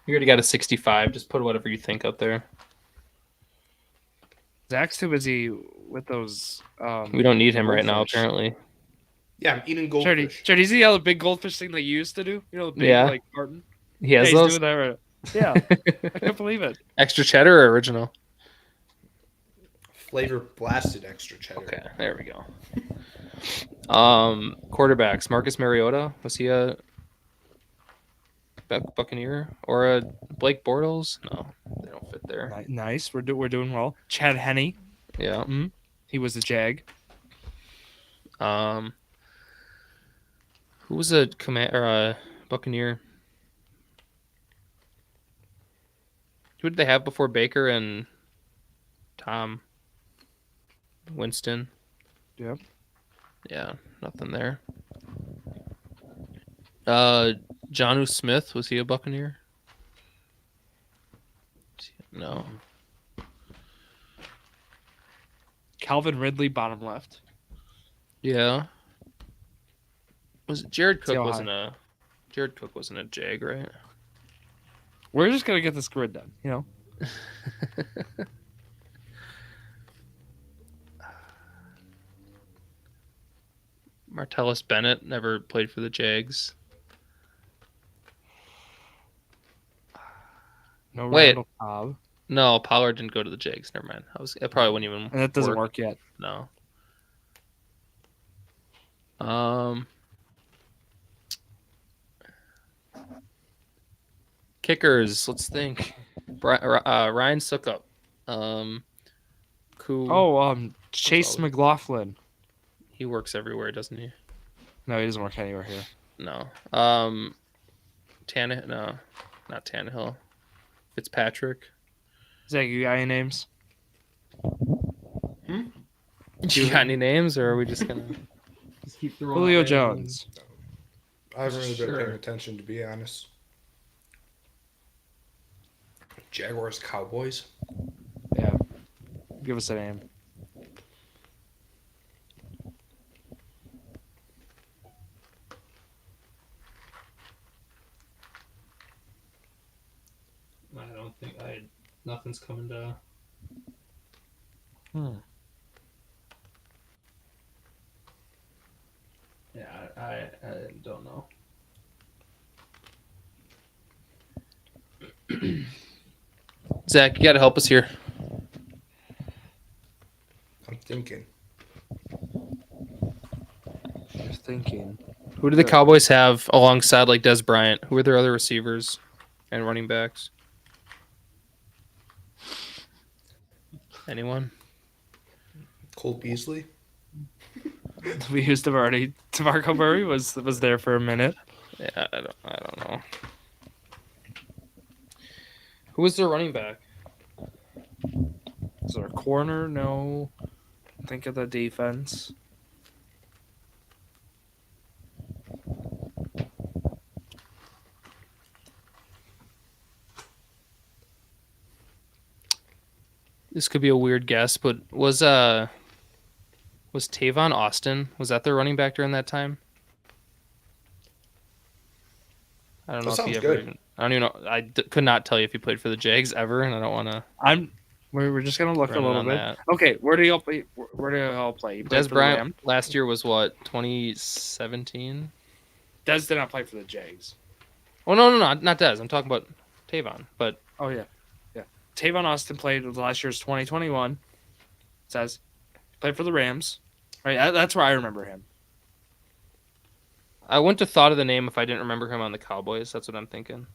You already got a 65. Just put whatever you think up there. Zach's too busy with those. We don't need him right now, goldfish. apparently. Yeah, I'm eating Charity, goldfish. you see how the big goldfish thing they used to do? You know, the big, Yeah. like, carton? He has he's those. doing that right. Yeah, I can't believe it. Extra cheddar or original? Flavor blasted extra cheddar. Okay, there we go. Quarterbacks. Marcus Mariota, was he a Buccaneer or a Blake Bortles? No, they don't fit there. Nice, we're doing well. Chad Henne, Yeah. he was a Jag. Who was a Buccaneer? Who did they have before Baker and Tom? Winston. Yep. Yeah, nothing there. Jonnu Smith, was he a Buccaneer? No. Calvin Ridley, bottom left. Yeah. Was it Jared Cook how wasn't a Jag, right? We're just gonna get this grid done, you know. Martellus Bennett never played for the Jags. No Wait. Randall Cobb, No, Pollard didn't go to the Jags. Never mind. It probably wouldn't even. and that doesn't work yet. No. Kickers. Let's think. Ryan Suckup. Chase McLaughlin. He works everywhere, doesn't he? No, he doesn't work anywhere here. No. Tannehill. No, not Tannehill. Fitzpatrick. Zach, you got any names? You got any names, or are we just gonna just keep throwing? Julio Jones. I haven't really been Sure. paying attention, to be honest. Jaguars, Cowboys. Yeah. Give us a name. I don't think nothing's coming to. Yeah, I don't know. Zach, you got to help us here. I'm thinking. thinking. Who do the Good. Cowboys have alongside like Des Bryant? Who are their other receivers and running backs? Anyone? Cole Beasley. We used him already. DeMarco Murray was there for a minute. Yeah, I don't know. Who was their running back? Is there a corner? No. Think of the defense. This could be a weird guess, but was Tavon Austin? Was that their running back during that time? I don't know That if he sounds ever good. even. I don't even know. Could not tell you if he played for the Jags ever, and I don't want to. We're just gonna look a Run it little on bit. that. Okay, where do y'all play? Where do y'all play? You played Des for the Bryant Rams? last year was what, 2017? Des did not play for the Jags. Oh no, not Des. I'm talking about Tavon. But Oh yeah. Tavon Austin played last year's 2021. It says played for the Rams. Right, that's where I remember him. I wouldn't have thought of the name if I didn't remember him on the Cowboys. That's what I'm thinking.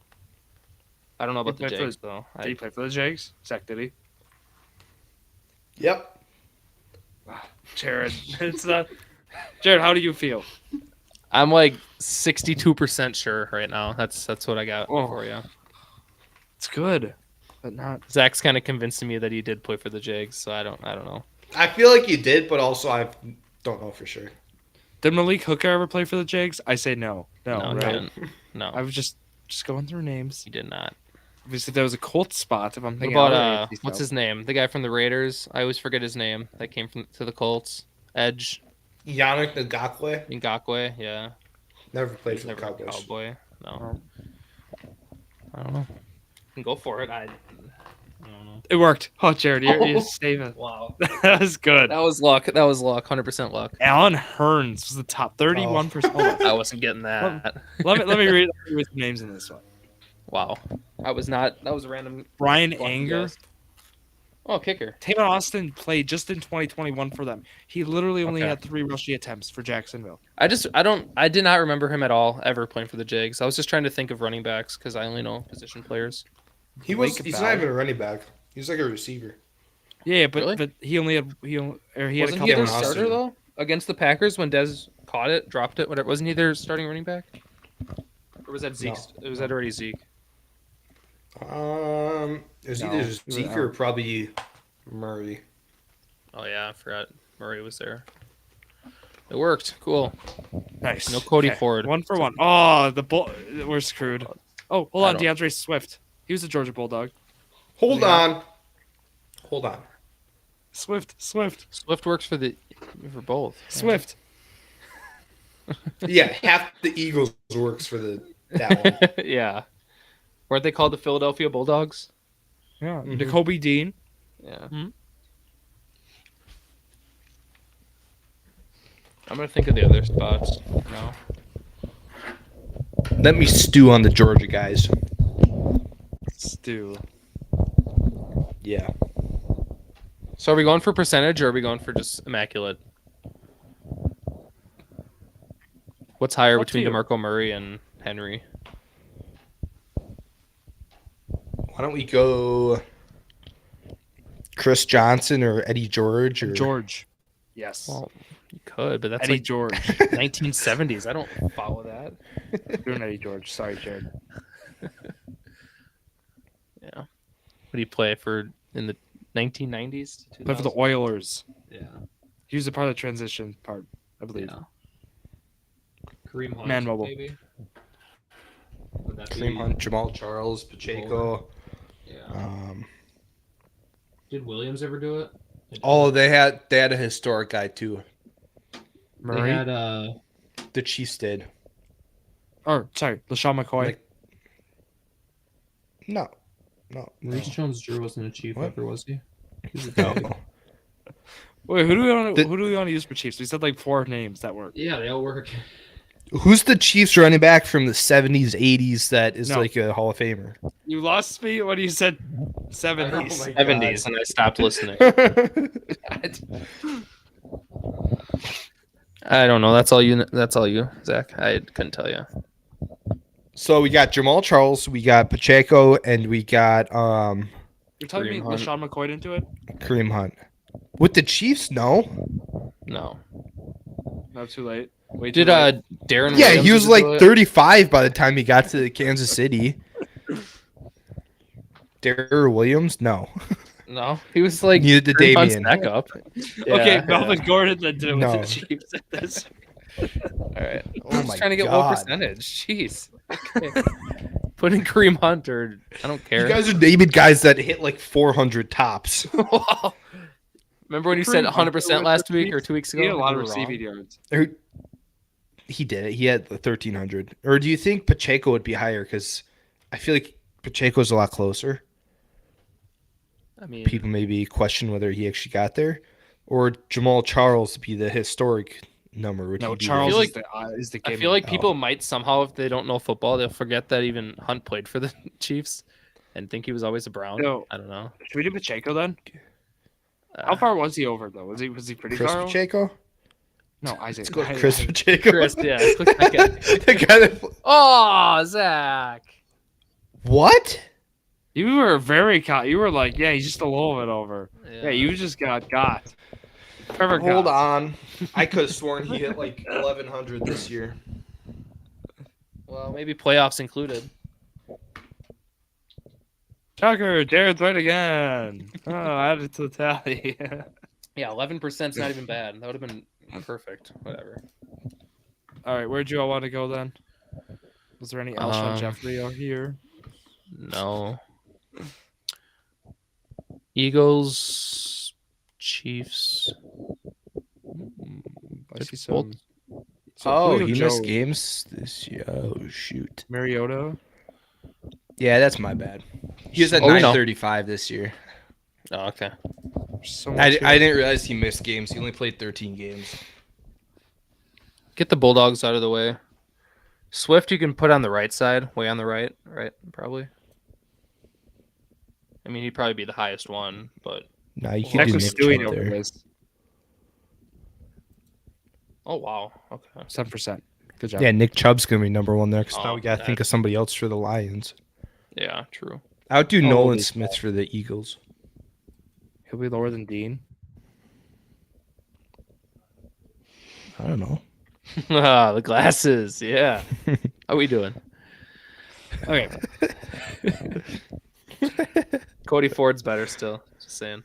I don't know about the played for Jags though. Did he play for the Jags? Zack, did he? Yep. Jared, it's not. Jared, how do you feel? I'm like 62% sure right now. That's what I got Oh. for you. It's good, but not. Zach's kind of convincing me that he did play for the Jags, so I don't know. I feel like you did, but also I don't know for sure. Did Malik Hooker ever play for the Jags? I say no. No, No, he right? didn't. No, I was just going through names. he did not. Obviously, there was a Colts spot. If I'm What thinking, about other AFC what's stuff. his name? The guy from the Raiders. I always forget his name. That came to the Colts. Edge Yannick Ngakwe Ngakwe. Yeah, never played he's for the never a Cowboys. Cowboy. No, Um, I don't know. You can go for it. I don't know. It worked. Oh, Jared, you're saving. Wow, That was good. that was luck. That was luck. 100% luck. Alan Hearns was the top 31%. Hold on. I wasn't getting that. Let me read some names in this one. Wow, I was not. That was a random. Brian lucky Anger. guess. Oh, kicker. Tavon Austin played just in 2021 for them. He literally only Okay. had 3 rushing attempts for Jacksonville. I did not remember him at all ever playing for the Jags. I was just trying to think of running backs because I only know position players. He's Blake not Ballard. even a running back. He's like a receiver. Yeah, but Really? but he only had he had a Wasn't couple. he their Austin. starter though against the Packers when Dez caught it, dropped it, whatever? Wasn't he their starting running back? Or was that Zeke? No. Was that already Zeke? It was No, either he was Zeke out. or probably Murray. Oh yeah, I forgot Murray was there. It worked. Cool. Nice. No Cody Okay, Ford. 1 for 1. Oh, we're screwed. Oh, hold I on, don't- DeAndre Swift. He was a Georgia Bulldog. Hold Yeah. on. Swift. Swift works for both. Swift. Yeah, half the Eagles works for that one. Yeah. Weren't they called the Philadelphia Bulldogs? Yeah. Mhm. Jacoby Dean. Yeah. Hmm? I'm gonna think of the other spots. No. Let me stew on the Georgia guys. Stu. Yeah. So are we going for percentage or are we going for just immaculate? What's higher Up to between you. DeMarco Murray and Henry? Why don't we go Chris Johnson or Eddie George or George. Yes. Well, you could, but that's Eddie like George. 1970s. I don't follow that. Doing Eddie George. Sorry, Jared. Yeah. What do you play for in the 1990s? Play for the Oilers. Yeah. He was a part of the transition part, I believe. Yeah. Kareem Hunt, Man mobile. maybe. Would that Kareem be- Hunt, Jamal Charles, Pacheco. Yeah. Did Williams ever do it? Oh, they had a historic guy too. Murray. They had The Chiefs did. Or, sorry, LaShawn McCoy. Like- No. Maurice Jones-Drew wasn't a Chief What? ever, was he? No. Wait, who do we want The- to use for Chiefs? We said like 4 names that work. Yeah, they all work. Who's the Chiefs running back from the 70s, 80s that is No. like a Hall of Famer? You lost me when you said 70s. 70s, and I stopped listening. I don't know. That's all you. That's all you, Zach. I couldn't tell you. So we got Jamal Charles, we got Pacheco, and we got You're telling me Kareem Hunt. LaShawn McCoy didn't do it? Kareem Hunt. With the Chiefs, no. No. No, too late. Way too Did late. Darren? Yeah, Williams he was do like it? 35 by the time he got to Kansas City. Darren Williams, no. No, he was like Neither did Kareem Hunt's Damian. backup. Okay, Yeah, Melvin Gordon then did it with No. the Chiefs at this. All right. Oh I'm just my trying to get low God. percentage. Jeez. Okay. Put in Kareem Hunt or I don't care. You guys are naming guys that hit like 400 tops. Wow. Remember when you said Kareem Hunt 100% with last the week or Chiefs? 2 weeks ago? He had a lot of We were wrong. receiving yards. He did it. He had the 1,300. Or do you think Pacheco would be higher? Because I feel like Pacheco's a lot closer. I mean, People maybe question whether he actually got there. Or Jamal Charles be the historic number. Would No, he be Charles feel is the I game. feel like Oh. people might somehow, if they don't know football, they'll forget that even Hunt played for the Chiefs and think he was always a Brown. No. I don't know. Should we do Pacheco then? How far was he over though? Was he pretty Chris far? Over? Pacheco? No, Isaac. Let's go to Chris Pacheco. Chris, yeah. Click that guy. The guy that... Oh, Zach. What? You were very you were like, yeah, he's just a little bit over. Yeah, you just got. Trevor Hold got. on. I could have sworn he hit like 1,100 this year. Well, maybe playoffs included. Tucker, Jared's right again. Oh, add it to the tally. Yeah, 11% is not even bad. That would have been perfect. Whatever. All right, where'd you all want to go then? Was there any Alshon Jeffrey out here? No. Eagles, Chiefs. I see Both- some. Oh, Julio he missed Jones, games this year. Oh, shoot. Mariota. Yeah, that's my bad. He was at Oh, we know. 935 this year. Oh, okay. So I much here. didn't realize he missed games. He only played 13 games. Get the Bulldogs out of the way. Swift, you can put on the right side, way on the right, probably. I mean, he'd probably be the highest one, but Nah, you can Next do was Nick Stewie Chubb over there. this. oh wow, okay. 7%. Good job. Yeah, Nick Chubb's going to be number one there because now Oh, we got to think of somebody else for the Lions. Yeah, true. I would do Holy Nolan cow. Smith for the Eagles. He'll be lower than Dean. I don't know. Ah, the glasses. Yeah. How we doing? Okay. Cody Ford's better still. Just saying.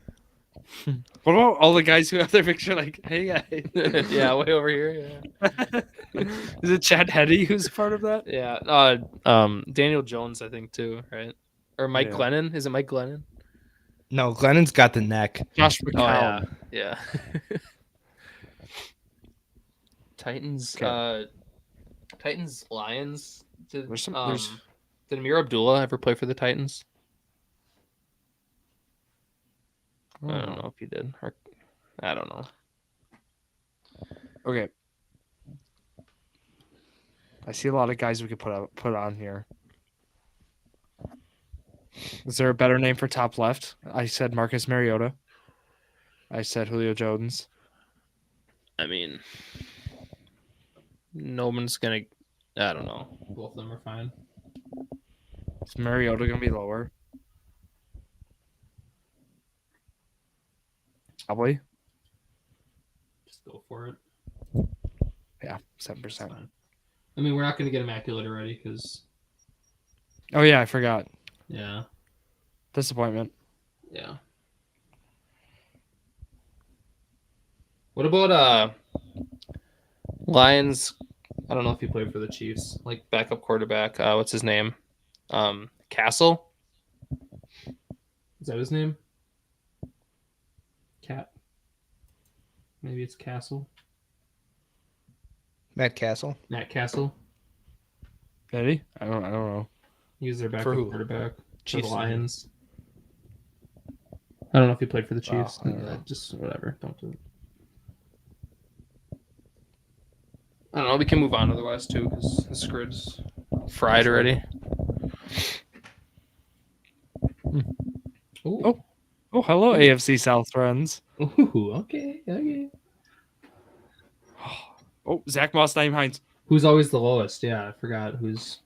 What about all the guys who have their picture like, hey guys? Yeah, way over here. Yeah. Is it Chad Henne who's part of that? Yeah. Daniel Jones, I think too, right? Or Mike Yeah. Glennon? Is it Mike Glennon? No, Glennon's got the neck. Josh Oh McCown. yeah. Yeah. Titans. Okay. Titans. Lions. Did There's did Amir Abdullah ever play for the Titans? I don't know if he did. Or, I don't know. Okay. I see a lot of guys we could put on here. Is there a better name for top left? I said Marcus Mariota. I said Julio Jones. I mean, no one's gonna. I don't know. Both of them are fine. Is Mariota gonna be lower? Probably. Just go for it. Yeah, 7%. I mean, we're not gonna get Immaculate already because. Oh yeah, I forgot. Yeah. Disappointment. Yeah. What about Lions? I don't know if he played for the Chiefs. Like backup quarterback. What's his name? Castle. Is that his name? Cat. Maybe it's Castle. Matt Castle. Matt Castle. Did he? I don't know. He was their backup For who? quarterback for Chiefs. the Lions. I don't know if he played for the Wow, Chiefs. I don't know. Just whatever. Don't do it. I don't know. We can move on otherwise too, because the squid's fried already. Ooh. Oh, hello, AFC South friends. Ooh, okay. Oh, Zach Moss, Naeem Hines. Who's always the lowest? Yeah, I forgot who's.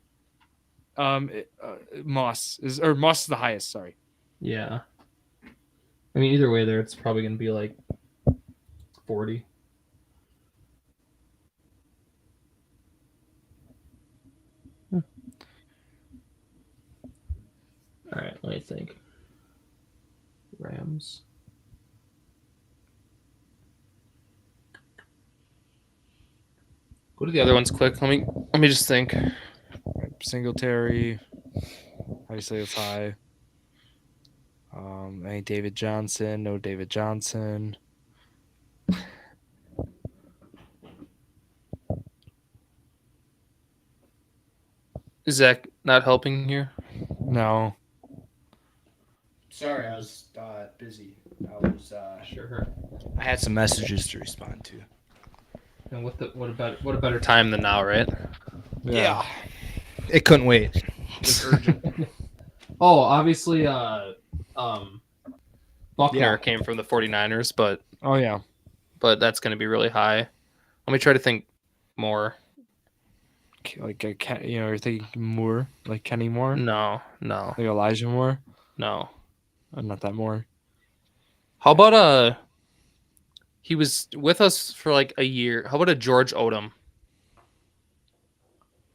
Moss is the highest. Sorry. Yeah. I mean, either way, there it's probably going to be like 40. All right, let me think. Rams. Go to the other ones quick. Let me just think. Singletary. Obviously, it's high. Any David Johnson? No David Johnson. Is Zach not helping here? No. Sorry, I was busy. I was Sure. I had some messages to respond to. And what a better time than now, right? Yeah. It couldn't wait. It's urgent. Oh, obviously, Buckner Yeah. came from the 49ers, but Oh yeah. that's going to be really high. Let me try to think more. Like you're thinking Moore, like Kenny Moore, No. like Elijah Moore. No. Not that Moore. How about he was with us for like a year. How about a George Odom?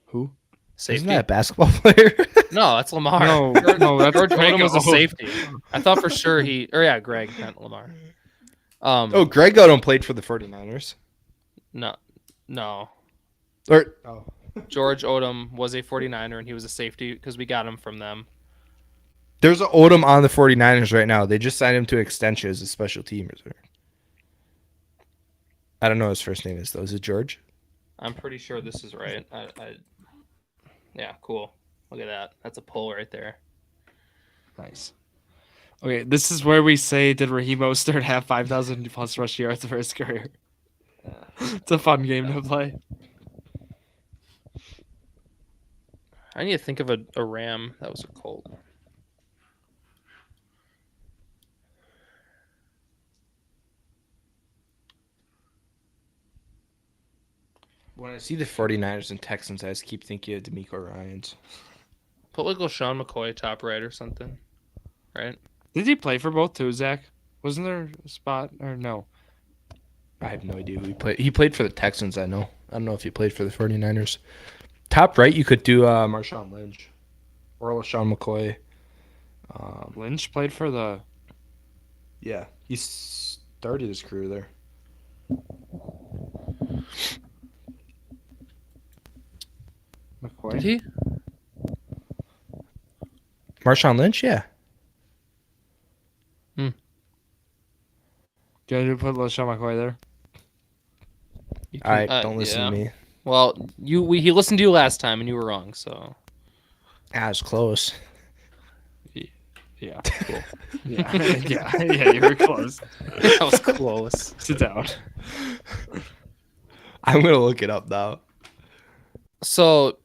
Who? Safety. Isn't that a basketball player? No, that's Lamar. No, George, no, that's George Greg Odom was a Odom. safety. I thought for sure Greg, not Lamar. Oh, Greg Odom played for the 49ers. No. Or George Odom was a 49er and he was a safety because we got him from them. there's an Odom on the 49ers right now. They just signed him to extension as a special teamer. I don't know what his first name is though. Is it George? I'm pretty sure this is right. Yeah, cool. Look at that. That's a pull right there. Nice. Okay, this is where we say, did Raheem Mostert have 5,000 plus rush yards for his career? It's a fun game to play. I need to think of a Ram that was a Colt. When I see the 49ers and Texans, I just keep thinking of D'Amico Ryans. Put like LaShawn McCoy top right or something, right? Did he play for both too, Zach? Wasn't there a spot or no? I have no idea who he played. He played for the Texans, I know. I don't know if he played for the 49ers. Top right, you could do Marshawn Lynch or LaShawn McCoy. Lynch played for the. Yeah, he started his career there. McCoy. Did he? Marshawn Lynch, yeah. Do you want to put LaShawn McCoy there? All right, don't listen yeah. to me. Well, he listened to you last time and you were wrong. So I was close. Yeah. Cool. yeah. You were close. that was close. Sit down. I'm gonna look it up now. So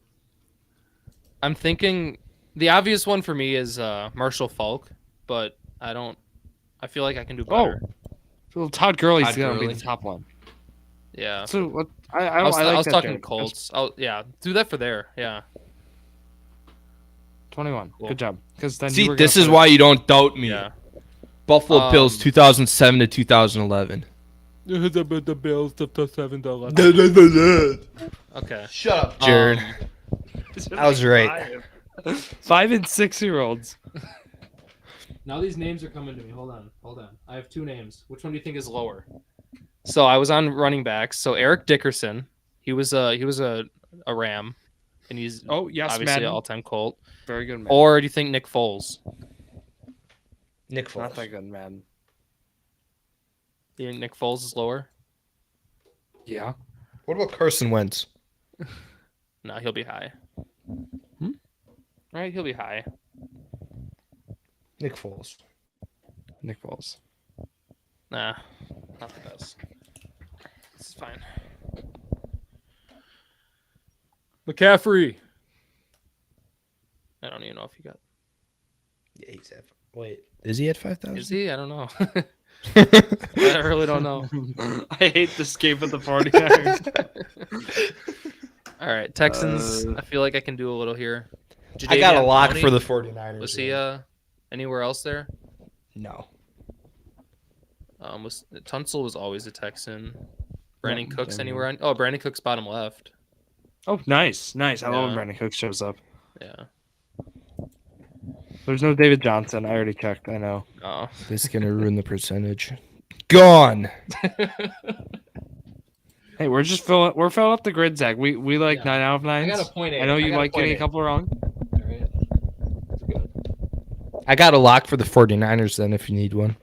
I'm thinking the obvious one for me is Marshall Falk, but I feel like I can do better. So Todd Gurley's Todd gonna be Gurley. the top one. Yeah. So what? I was like that, talking Jared. Colts. Yeah, do that for there. Yeah. 21. Cool. Good job. Because then See, this is why you don't doubt me. Yeah. Buffalo Bills 2007 to 2011. The Bills to $7. Okay. Shut up, Jared. I was right. 5 and 6-year-olds. Now these names are coming to me. Hold on. I have two names. Which one do you think is lower? So I was on running backs. So Eric Dickerson, he was a Ram, and he's obviously Madden. an all-time Colt. Very good, man. Or do you think Nick Foles? Nick Foles. Not that good, man. You think Nick Foles is lower? Yeah. What about Carson Wentz? No, he'll be high. Right, he'll be high. Nick Foles. Nick Foles. Nah, not the best. This is fine. McCaffrey. I don't even know if he got. Yeah, he's at. Wait, is he at 5,000? Is he? I don't know. I really don't know. I hate the escape of the 49ers. All right, Texans. I feel like I can do a little here. I got a Jadeveon lock Clowney, for the 49ers. Was he anywhere else there? No. Was Tunsil was always a Texan. Brandon Yeah, Cooks Denver. anywhere? Oh, Brandon Cooks bottom left. Oh, nice. I love Yeah. when Brandon Cooks shows up. Yeah. There's no David Johnson. I already checked. I know. Oh. This is gonna ruin the percentage. Gone. Hey, we're filling up the grid, Zach. We like Yeah. 9 out of 9s. point I know you like getting a couple wrong. I got a lock for the 49ers then if you need one.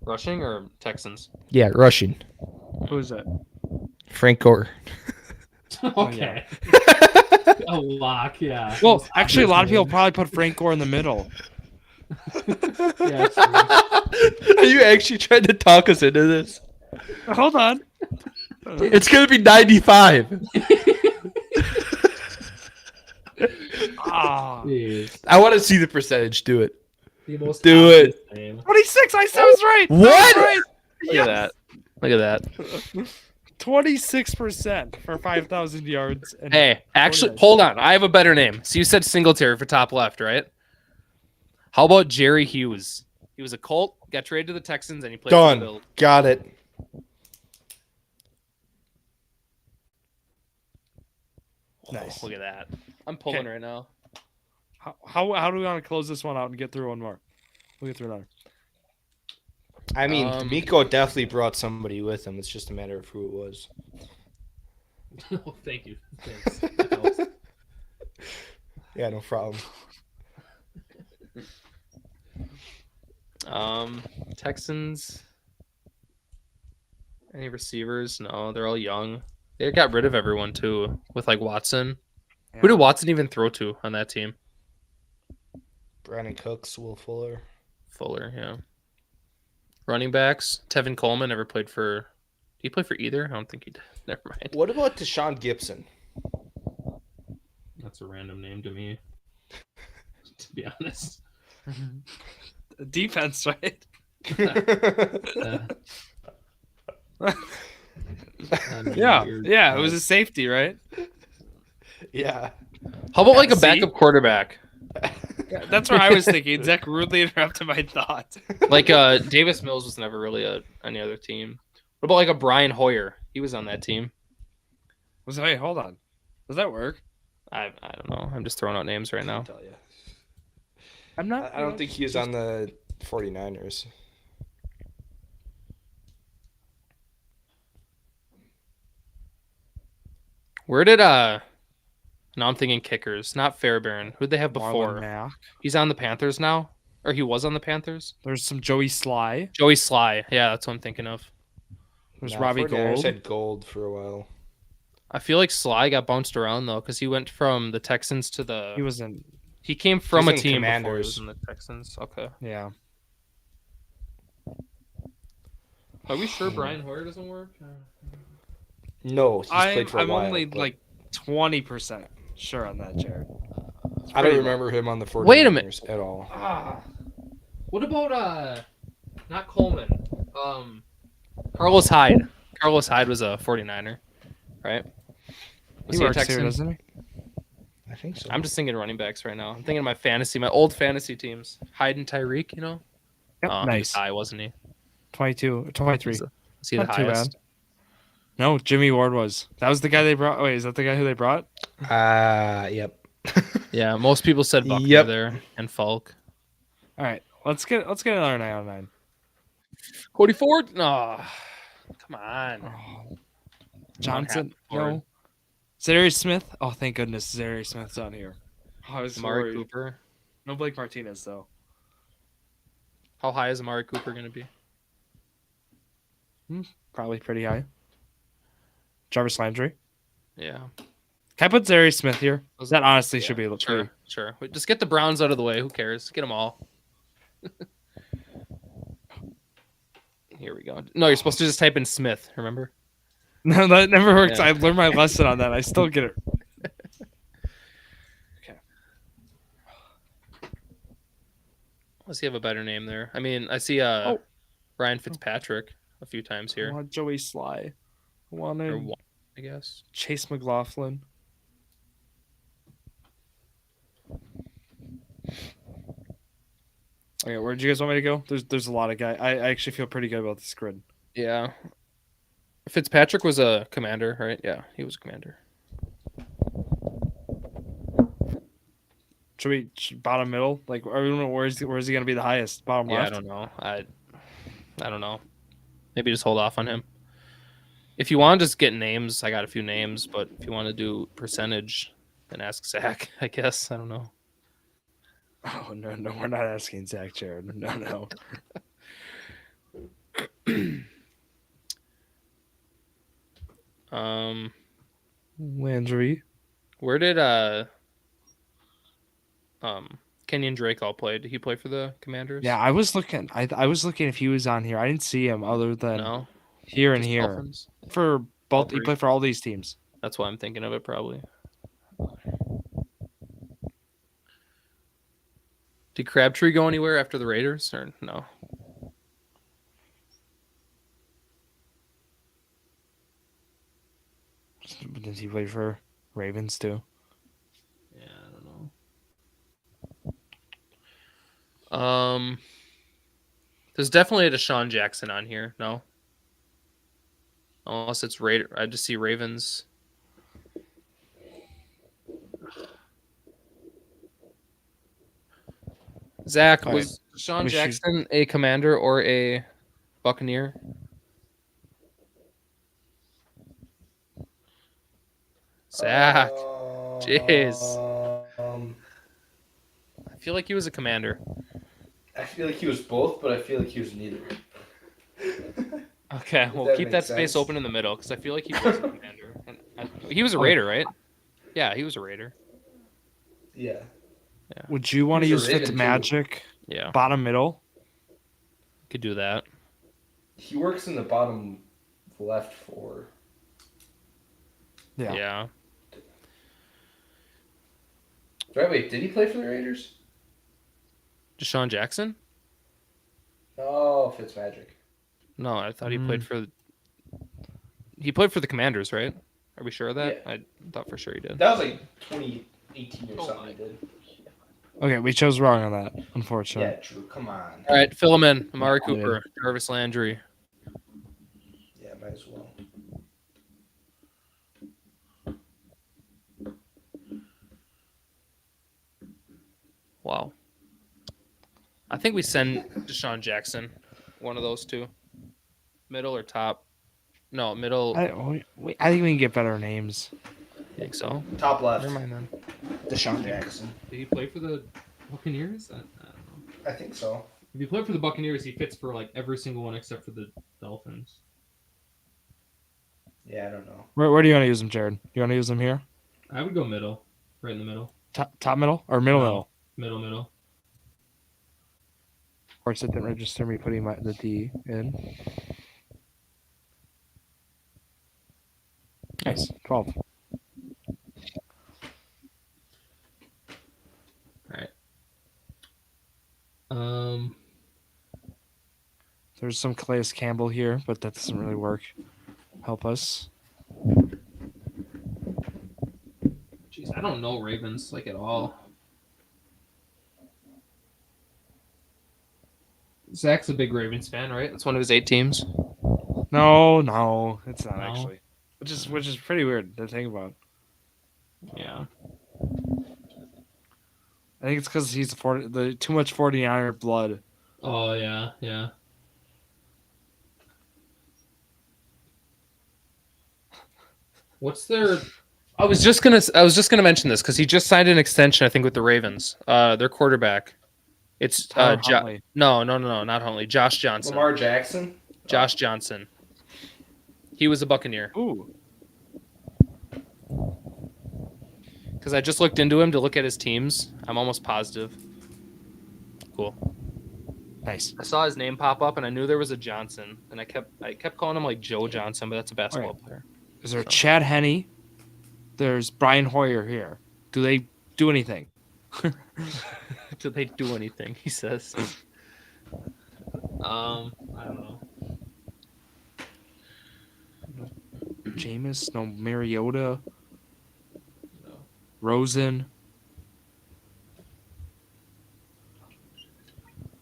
Rushing or Texans? Yeah, rushing. Who's that? Frank Gore. Okay. A lock, yeah. Well, actually, a lot of people probably put Frank Gore in the middle. Yeah, true. Are you actually trying to talk us into this? Hold on. It's gonna be 95. Ah, Jeez. I want to see the percentage. Do it. The most Do it. obvious name. 26. I said I was right. What? I was right. Look at that. Look at that. 26% for 5,000 yards. And Hey, actually, 49. hold on. I have a better name. So you said Singletary for top left, right? How about Jerry Hughes? He was a Colt, got traded to the Texans, and he played for Done. the Bills. Got it. Nice. Look at that. I'm pulling Okay. right now. How do we want to close this one out and get through one more? We'll get through another. I mean, Um, Miko definitely brought somebody with him. It's just a matter of who it was. Oh, thank you. Thanks. That helps. Yeah, no problem. Texans. Any receivers? No, they're all young. They got rid of everyone too, with like Watson. Who did Watson even throw to on that team? Brandon Cooks, Will Fuller. Fuller, yeah. Running backs. Tevin Coleman never played for. Did he play for either? I don't think he did. Never mind. What about Deshaun Gibson? That's a random name to me. To be honest. Defense, right? Uh, Yeah. weird. Yeah, it was a safety, right? Yeah. How about like a See? backup quarterback? Yeah, that's what I was thinking. Zach rudely interrupted my thought. Like Davis Mills was never really any other team. What about like a Brian Hoyer? He was on that team. Wait, hold on. Does that work? I don't know. I'm just throwing out names right now. Tell you. I'm not. I don't think he was on the 49ers. Where did now I'm thinking kickers, not Fairbairn. Who'd they have Marlon before? Mack. He's on the Panthers now, or he was on the Panthers. There's some Joey Sly. Joey Sly, yeah, that's what I'm thinking of. There's Robbie 49ers Gold. had Gold for a while. I feel like Sly got bounced around though, because he went from the Texans to the. He was in. He came from He's a in team before he Commanders. was in the Texans. Okay. Yeah. Are we sure Brian Hoyer doesn't work? No, he's played for a I'm while. only but like 20% sure on that, Jared. I don't remember him on the 49ers Wait a minute. at all. What about not Coleman? Carlos Hyde. Carlos Hyde was a 49er, right? Was He a works here, Texan? doesn't he? I think so. I'm just thinking running backs right now. I'm thinking of my old fantasy teams. Hyde and Tyreek, you know? Yep, He was nice. high, wasn't he? 22, 23. Was he the Not too highest? bad. No, Jimmy Ward was. That was the guy they brought. Wait, is that the guy who they brought? Yep. Yeah, most people said Buckner Yep. there and Falk. All right, let's get another 9 out of 9. Cody Ford? No. Come on. Oh. Johnson? Ford. No. Zadarius Smith? Oh, thank goodness Zadarius Smith's on here. Oh, I was Amari worried. Cooper. No Blake Martinez though. How high is Amari Cooper going to be? Probably pretty high. Jarvis Landry. Yeah. Can I put Zadarius Smith here? That honestly should be a Sure. little Sure. Wait, just get the Browns out of the way. Who cares? Get them all. Here we go. No, you're supposed to just type in Smith, remember? No, that never works. Yeah. I learned my lesson on that. I still get it. Okay. Does he have a better name there? I mean, I see Oh. Ryan Fitzpatrick a few times I here. want Joey Sly. I Or wanted one, I guess. Chase McLaughlin. Okay, where do you guys want me to go? There's a lot of guys. I actually feel pretty good about this grid. Yeah. Fitzpatrick was a commander, right? Yeah, he was a commander. Should we bottom middle? Like, I don't know where's he gonna be the highest? Bottom Yeah, left. I don't know. I don't know. Maybe just hold off on him. If you want to just get names, I got a few names, but if you want to do percentage, then ask Zach, I guess. I don't know. Oh no, we're not asking Zach Jared. No. Landry. Where did Kenyon Drake all play? Did he play for the Commanders? Yeah, I was looking. I was looking if he was on here. I didn't see him other than No. here and Just here. Dolphins? For both, he three. played for all these teams. That's why I'm thinking of it probably. Did Crabtree go anywhere after the Raiders or no? Did he play for Ravens too? Yeah, I don't know. There's definitely a Deshaun Jackson on here. No, unless it's Raider. I just see Ravens. Zach, All was Let Deshaun me shoot. Jackson a Commander or a Buccaneer? Zach, jeez. I feel like he was a Commander. I feel like he was both, but I feel like he was neither. Okay, If well, that keep that makes space sense. open in the middle because I feel like he was a Commander. He was a Raider, right? Yeah, he was a Raider. Yeah. Would you want to He was use a Raven, too. Fitzmagic Yeah, bottom middle? could do that. He works in the bottom left for. Yeah. Yeah. Right, wait, did he play for the Raiders? Deshaun Jackson? Oh, Fitzmagic. No, I thought he played for. He played for the Commanders, right? Are we sure of that? Yeah. I thought for sure he did. That was like 2018 or something he did. Okay, we chose wrong on that, unfortunately. Yeah, true. Come on. All right, fill him in. Amari Yeah. Cooper, Jarvis Landry. Yeah, might as well. Wow. I think we send Deshaun Jackson, one of those two, middle or top. No, middle. I think we can get better names. think so. Top left. Never mind then. Deshaun Jackson. Did he play for the Buccaneers? I don't know. I think so. If he played for the Buccaneers, he fits for like every single one except for the Dolphins. Yeah, I don't know. Where do you want to use them, Jared? You want to use them here? I would go middle, right in the middle, Top middle or middle No. middle? middle. Of course, it didn't register me putting the D in. Nice, 12. There's some Calais Campbell here, but that doesn't really work. Help us. Jeez, I don't know Ravens like at all. Zach's a big Ravens fan, right? That's one of his 8 teams. No, it's not No? actually. Which is pretty weird to think about. Yeah. I think it's because he's the too much 49er blood. Oh yeah, yeah. What's their? I was just gonna mention this because he just signed an extension, I think, with the Ravens. Their quarterback. It's Tyler Huntley. No, not Huntley. Josh Johnson. Lamar Jackson. Josh Johnson. He was a Buccaneer. Ooh. Because I just looked into him to look at his teams. I'm almost positive. Cool. Nice. I saw his name pop up and I knew there was a Johnson, and I kept calling him like Joe Johnson, but that's a basketball player. Is there Chad Henne? There's Brian Hoyer here. Do they do anything? Do they do anything? He says. I don't know. Jameis, no Mariota, No. Rosen.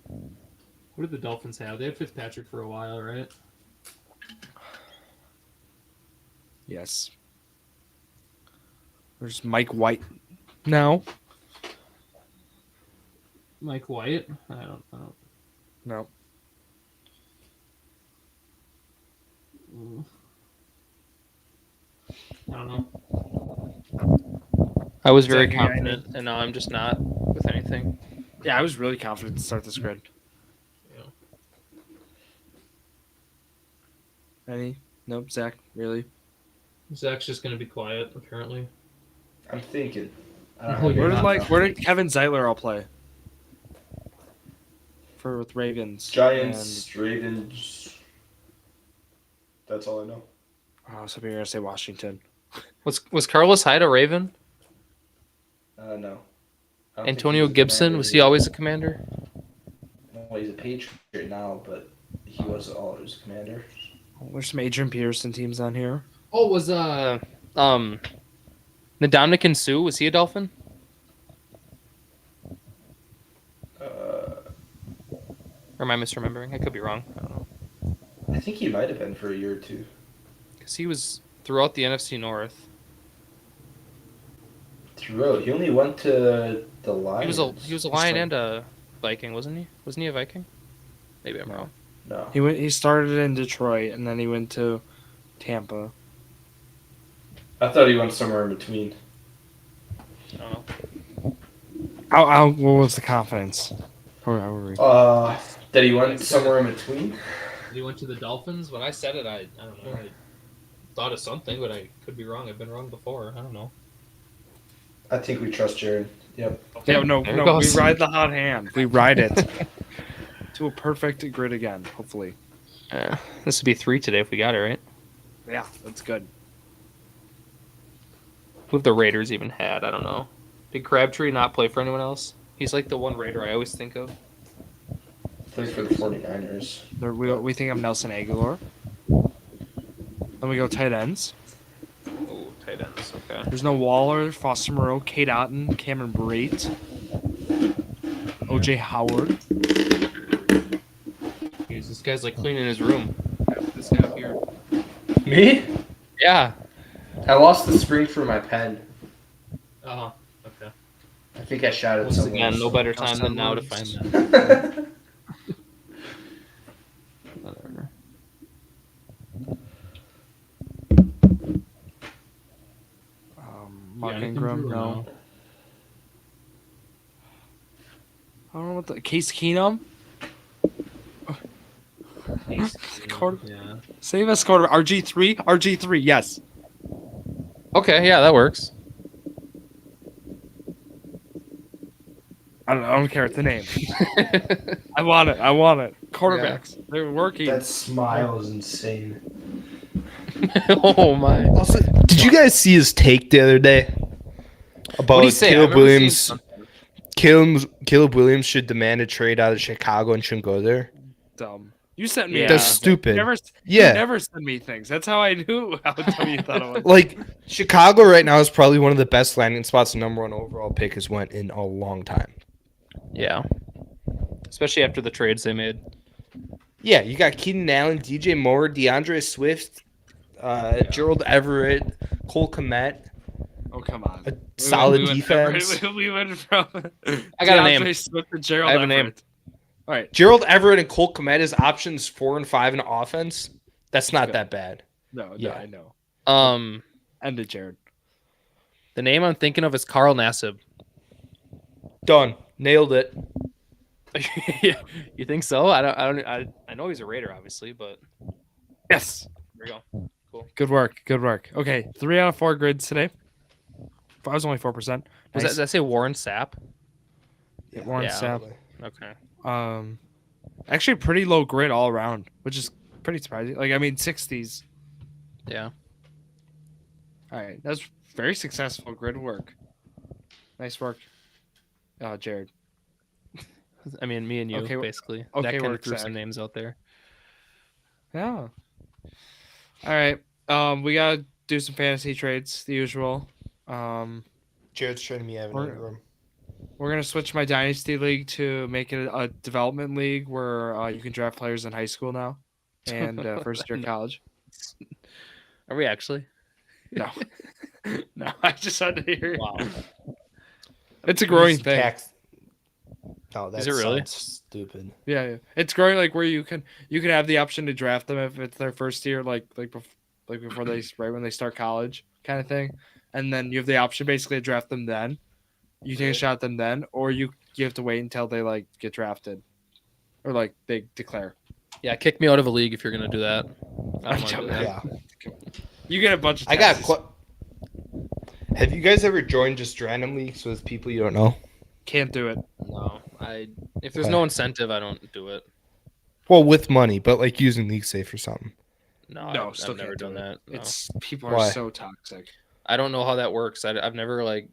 What did the Dolphins have? They had Fitzpatrick for a while, right? Yes. There's Mike White now. Mike White. I don't know. No. I don't know. I was very Zack, you got confident, and now I'm just not with anything. Yeah, I was really confident to start this grid. Yeah. Any? Nope. Zach, really? Zach's just gonna be quiet, apparently. I'm thinking. I Where don't did, know. Where did Kevin Zeitler all play? With Ravens. Giants, Ravens. That's all I know. Oh, so you're gonna say Washington. Was Carlos Hyde a Raven? No. I don't think Antonio he's a Gibson, Commander. was he always a Commander? No, he's a Patriot now, but he was always a Commander. There's some Adrian Peterson teams on here. oh, was Ndamukong Suh, was he a Dolphin? Or am I misremembering? I could be wrong. I don't know. I think he might have been for a year or two. Because he was throughout the NFC North. Throughout, he only went to the Lions. He was a Lion and a Viking, wasn't he? Wasn't he a Viking? Maybe I'm wrong. No. He started in Detroit and then he went to Tampa. I thought he went somewhere in between. I don't know. What was the confidence? Where were we? That he went somewhere in between? he went to the Dolphins? When I said it, I don't know. I thought of something, but I could be wrong. I've been wrong before. I don't know. I think we trust Jared. Yep. Yeah, no, There it we goes. ride the hot hand. We ride it to a perfect grid again, hopefully. This would be 3 today if we got it right. Yeah, that's good. Who have the Raiders even had? I don't know. Did Crabtree not play for anyone else? He's like the one Raider I always think of. Plays for the 49ers. We think of Nelson Aguilar. Then we go tight ends. Oh, tight ends. Okay. There's no Waller, Foster Moreau, Kate Otten, Cameron Brate, OJ Howard. Jeez, this guy's like cleaning his room. This guy up here. Me? Yeah. I lost the spring for my pen. Oh, okay. I think I shot it Once somewhere. again, no better time Justin than now to Williams. find that. Whatever. Mark Anything, Ingram, Drew, or no. I don't know what the Case Keenum. Quarter- Yeah. Save us quarter RG3, yes. Okay, yeah, that works. I don't care. It's the name. I want it. Quarterbacks. They're working. That smile is insane. Oh my. Also, did you guys see his take the other day about What do you say? Caleb I've never seen Williams? something. Caleb Williams should demand a trade out of Chicago and shouldn't go there. Dumb. You sent me. Yeah. That's stupid. You never Yeah, send me things. That's how I knew how dumb you thought it was. like Chicago right now is probably one of the best landing spots. The number 1 overall pick has went in a long time. Yeah. Especially after the trades they made. Yeah, you got Keenan Allen, DJ Moore, DeAndre Swift, Gerald Everett, Cole Kmet. Oh, come on. A solid went defense. From, we went from I got a DeAndre name. Swift to Gerald I have a Everett. name. All right. Gerald Everett and Cole Kmet as options 4 and 5 in offense. That's not that bad. No, Yeah. I know. End it, Jared. The name I'm thinking of is Carl Nassib. Done. Nailed it. You think so? I know he's a Raider, obviously, but Yes. there we go. Good work. Okay, 3 out of 4 grids today. I was only 4%. Was Nice. that say Warren Sapp? Warren Yeah. Sapp. Okay. Actually, pretty low grid all around, which is pretty surprising. Like, I mean, 60s. Yeah. All right, that's very successful grid work. Nice work, Jared. I mean, me and you, Okay, basically. okay, That kind of works, threw Zack. some names out there. Yeah. All right. We gotta do some fantasy trades, the usual. Jared's trading me Evan We're- Ingram. We're gonna switch my dynasty league to make it a development league where you can draft players in high school now and first year of college. Are we actually? No, no. I just had to hear. Wow. It's a growing Use thing. No, that Is it really? sounds stupid. Yeah, it's growing like where you can have the option to draft them if it's their first year, like before they right when they start college, kind of thing, and then you have the option basically to draft them then. You take a shot at them then, or you have to wait until they like get drafted, or like they declare. Yeah, kick me out of a league if you're gonna do that. I I'm don't want to do joking. that. Yeah. You get a bunch of. I got. taxes. Have you guys ever joined just random leagues with people you don't know? Can't do it. No, if there's no incentive, I don't do it. Well, with money, but like using League Safe or something. No, still I've never can't do done it. that. No. It's people are Why? so toxic. I don't know how that works. I've never like.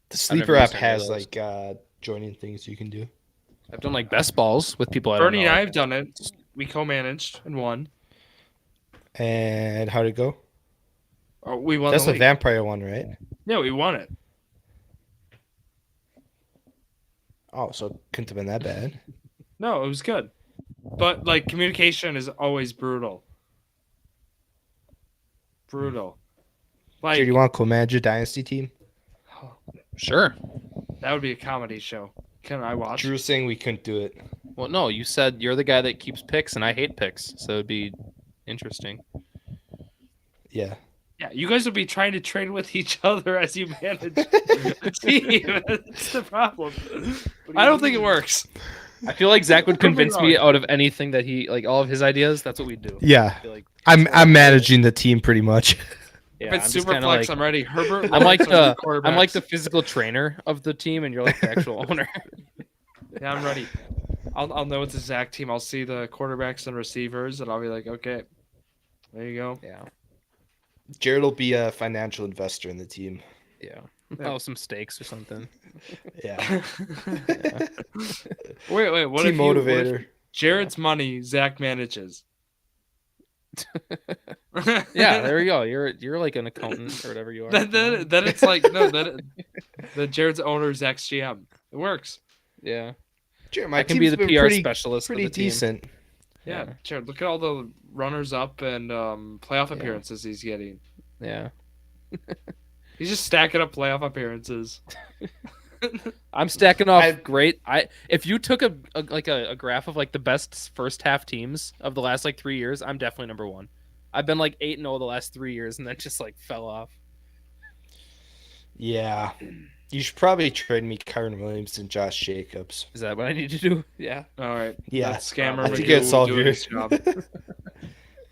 The I've Sleeper never app used any of has those. like joining things you can do. I've done like best balls with people I don't Bernie know. and I have done it. We co-managed and won. And how'd it go? Oh, we won. That's the the league. vampire one, right? Yeah, we won it. Oh, so it couldn't have been that bad. No, it was good. But like communication is always brutal. Brutal. Like Jared, you want to co-manage a dynasty team? Sure. that would be a comedy show. Can I watch? Drew was saying we couldn't do it. Well, no, you said you're the guy that keeps picks, and I hate picks, so it'd be interesting. Yeah. Yeah, you guys would be trying to trade with each other as you manage the team. That's the problem. I don't think it works. I feel like Zach would Prove me convince me wrong. out of anything that he like all of his ideas. That's what we do. Yeah. I feel like I'm managing the team pretty much. yeah, If it's I'm just super kinda flex, like, I'm ready. Herbert. I'm like Lawrence are the I'm like the quarterbacks. physical trainer of the team, and you're like the actual owner. Yeah, I'm ready. I'll know it's a Zack team. I'll see the quarterbacks and receivers, and I'll be like, okay, there you go. Yeah, Jared will be a financial investor in the team. yeah. Yeah. Oh, some steaks or something. Yeah. Wait. What Team if what if motivator. Jared's money, Zack manages. Yeah, there you go. You're like an accountant or whatever you are. Then it's like no. Then Jared's owner, Zack's GM. It works. Yeah, Jared, my I can be team's the been PR pretty, specialist. pretty of the team. decent. Yeah, Yeah. Jared. Look at all the runners up and playoff Yeah. appearances he's getting. Yeah, He's just stacking up playoff appearances. I'm stacking off I- great. If you took a graph of like the best first half teams of the last like 3 years, I'm definitely number one. I've been like 8-0 the last 3 years, and then just like fell off. Yeah. You should probably trade me Kyron Williams and Josh Jacobs. Is that what I need to do? Yeah. All right. Yeah. That scammer. I think McGill it's all doing yours. his job.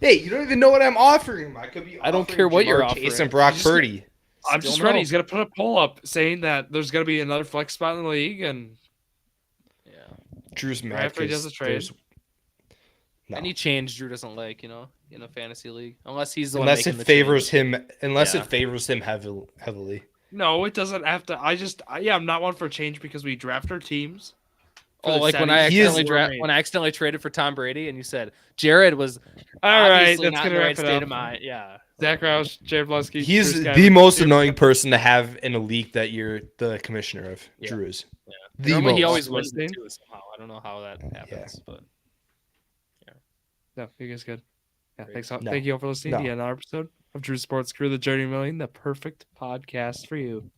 Hey, you don't even know what I'm offering him. I could be. I don't offering care what you're Jamar Chase offering. and Brock You just- Purdy. I'm Still just no. ready. He's gonna put a poll up saying that there's gonna be another flex spot in the league, and Yeah. Drew's mad Right after he 'cause does the trade. there's- No. Any change Drew doesn't like, in a fantasy league, unless he's the Unless one it making the favors change. him. Unless Yeah. it favors him heavily. no, it doesn't have to. I'm not one for change because we draft our teams. for Oh, the like when I settings He is- accidentally I accidentally traded for Tom Brady, and you said Jared was All right, obviously that's not in gonna the wrap right it state up. of mind. Yeah. Zach Roush, Jared Blusky. He's Drew the Skyler, most Jared annoying Blusky. person to have in a league that you're the commissioner of. Yeah. Drew is. Yeah. The Normally he most. always wins Listening? too somehow. I don't know how that happens, but No, you guys good. Yeah, Great. thanks. No. Thank you all for listening No. to another episode of Drew Sports Crew, the Journey Million, the perfect podcast for you.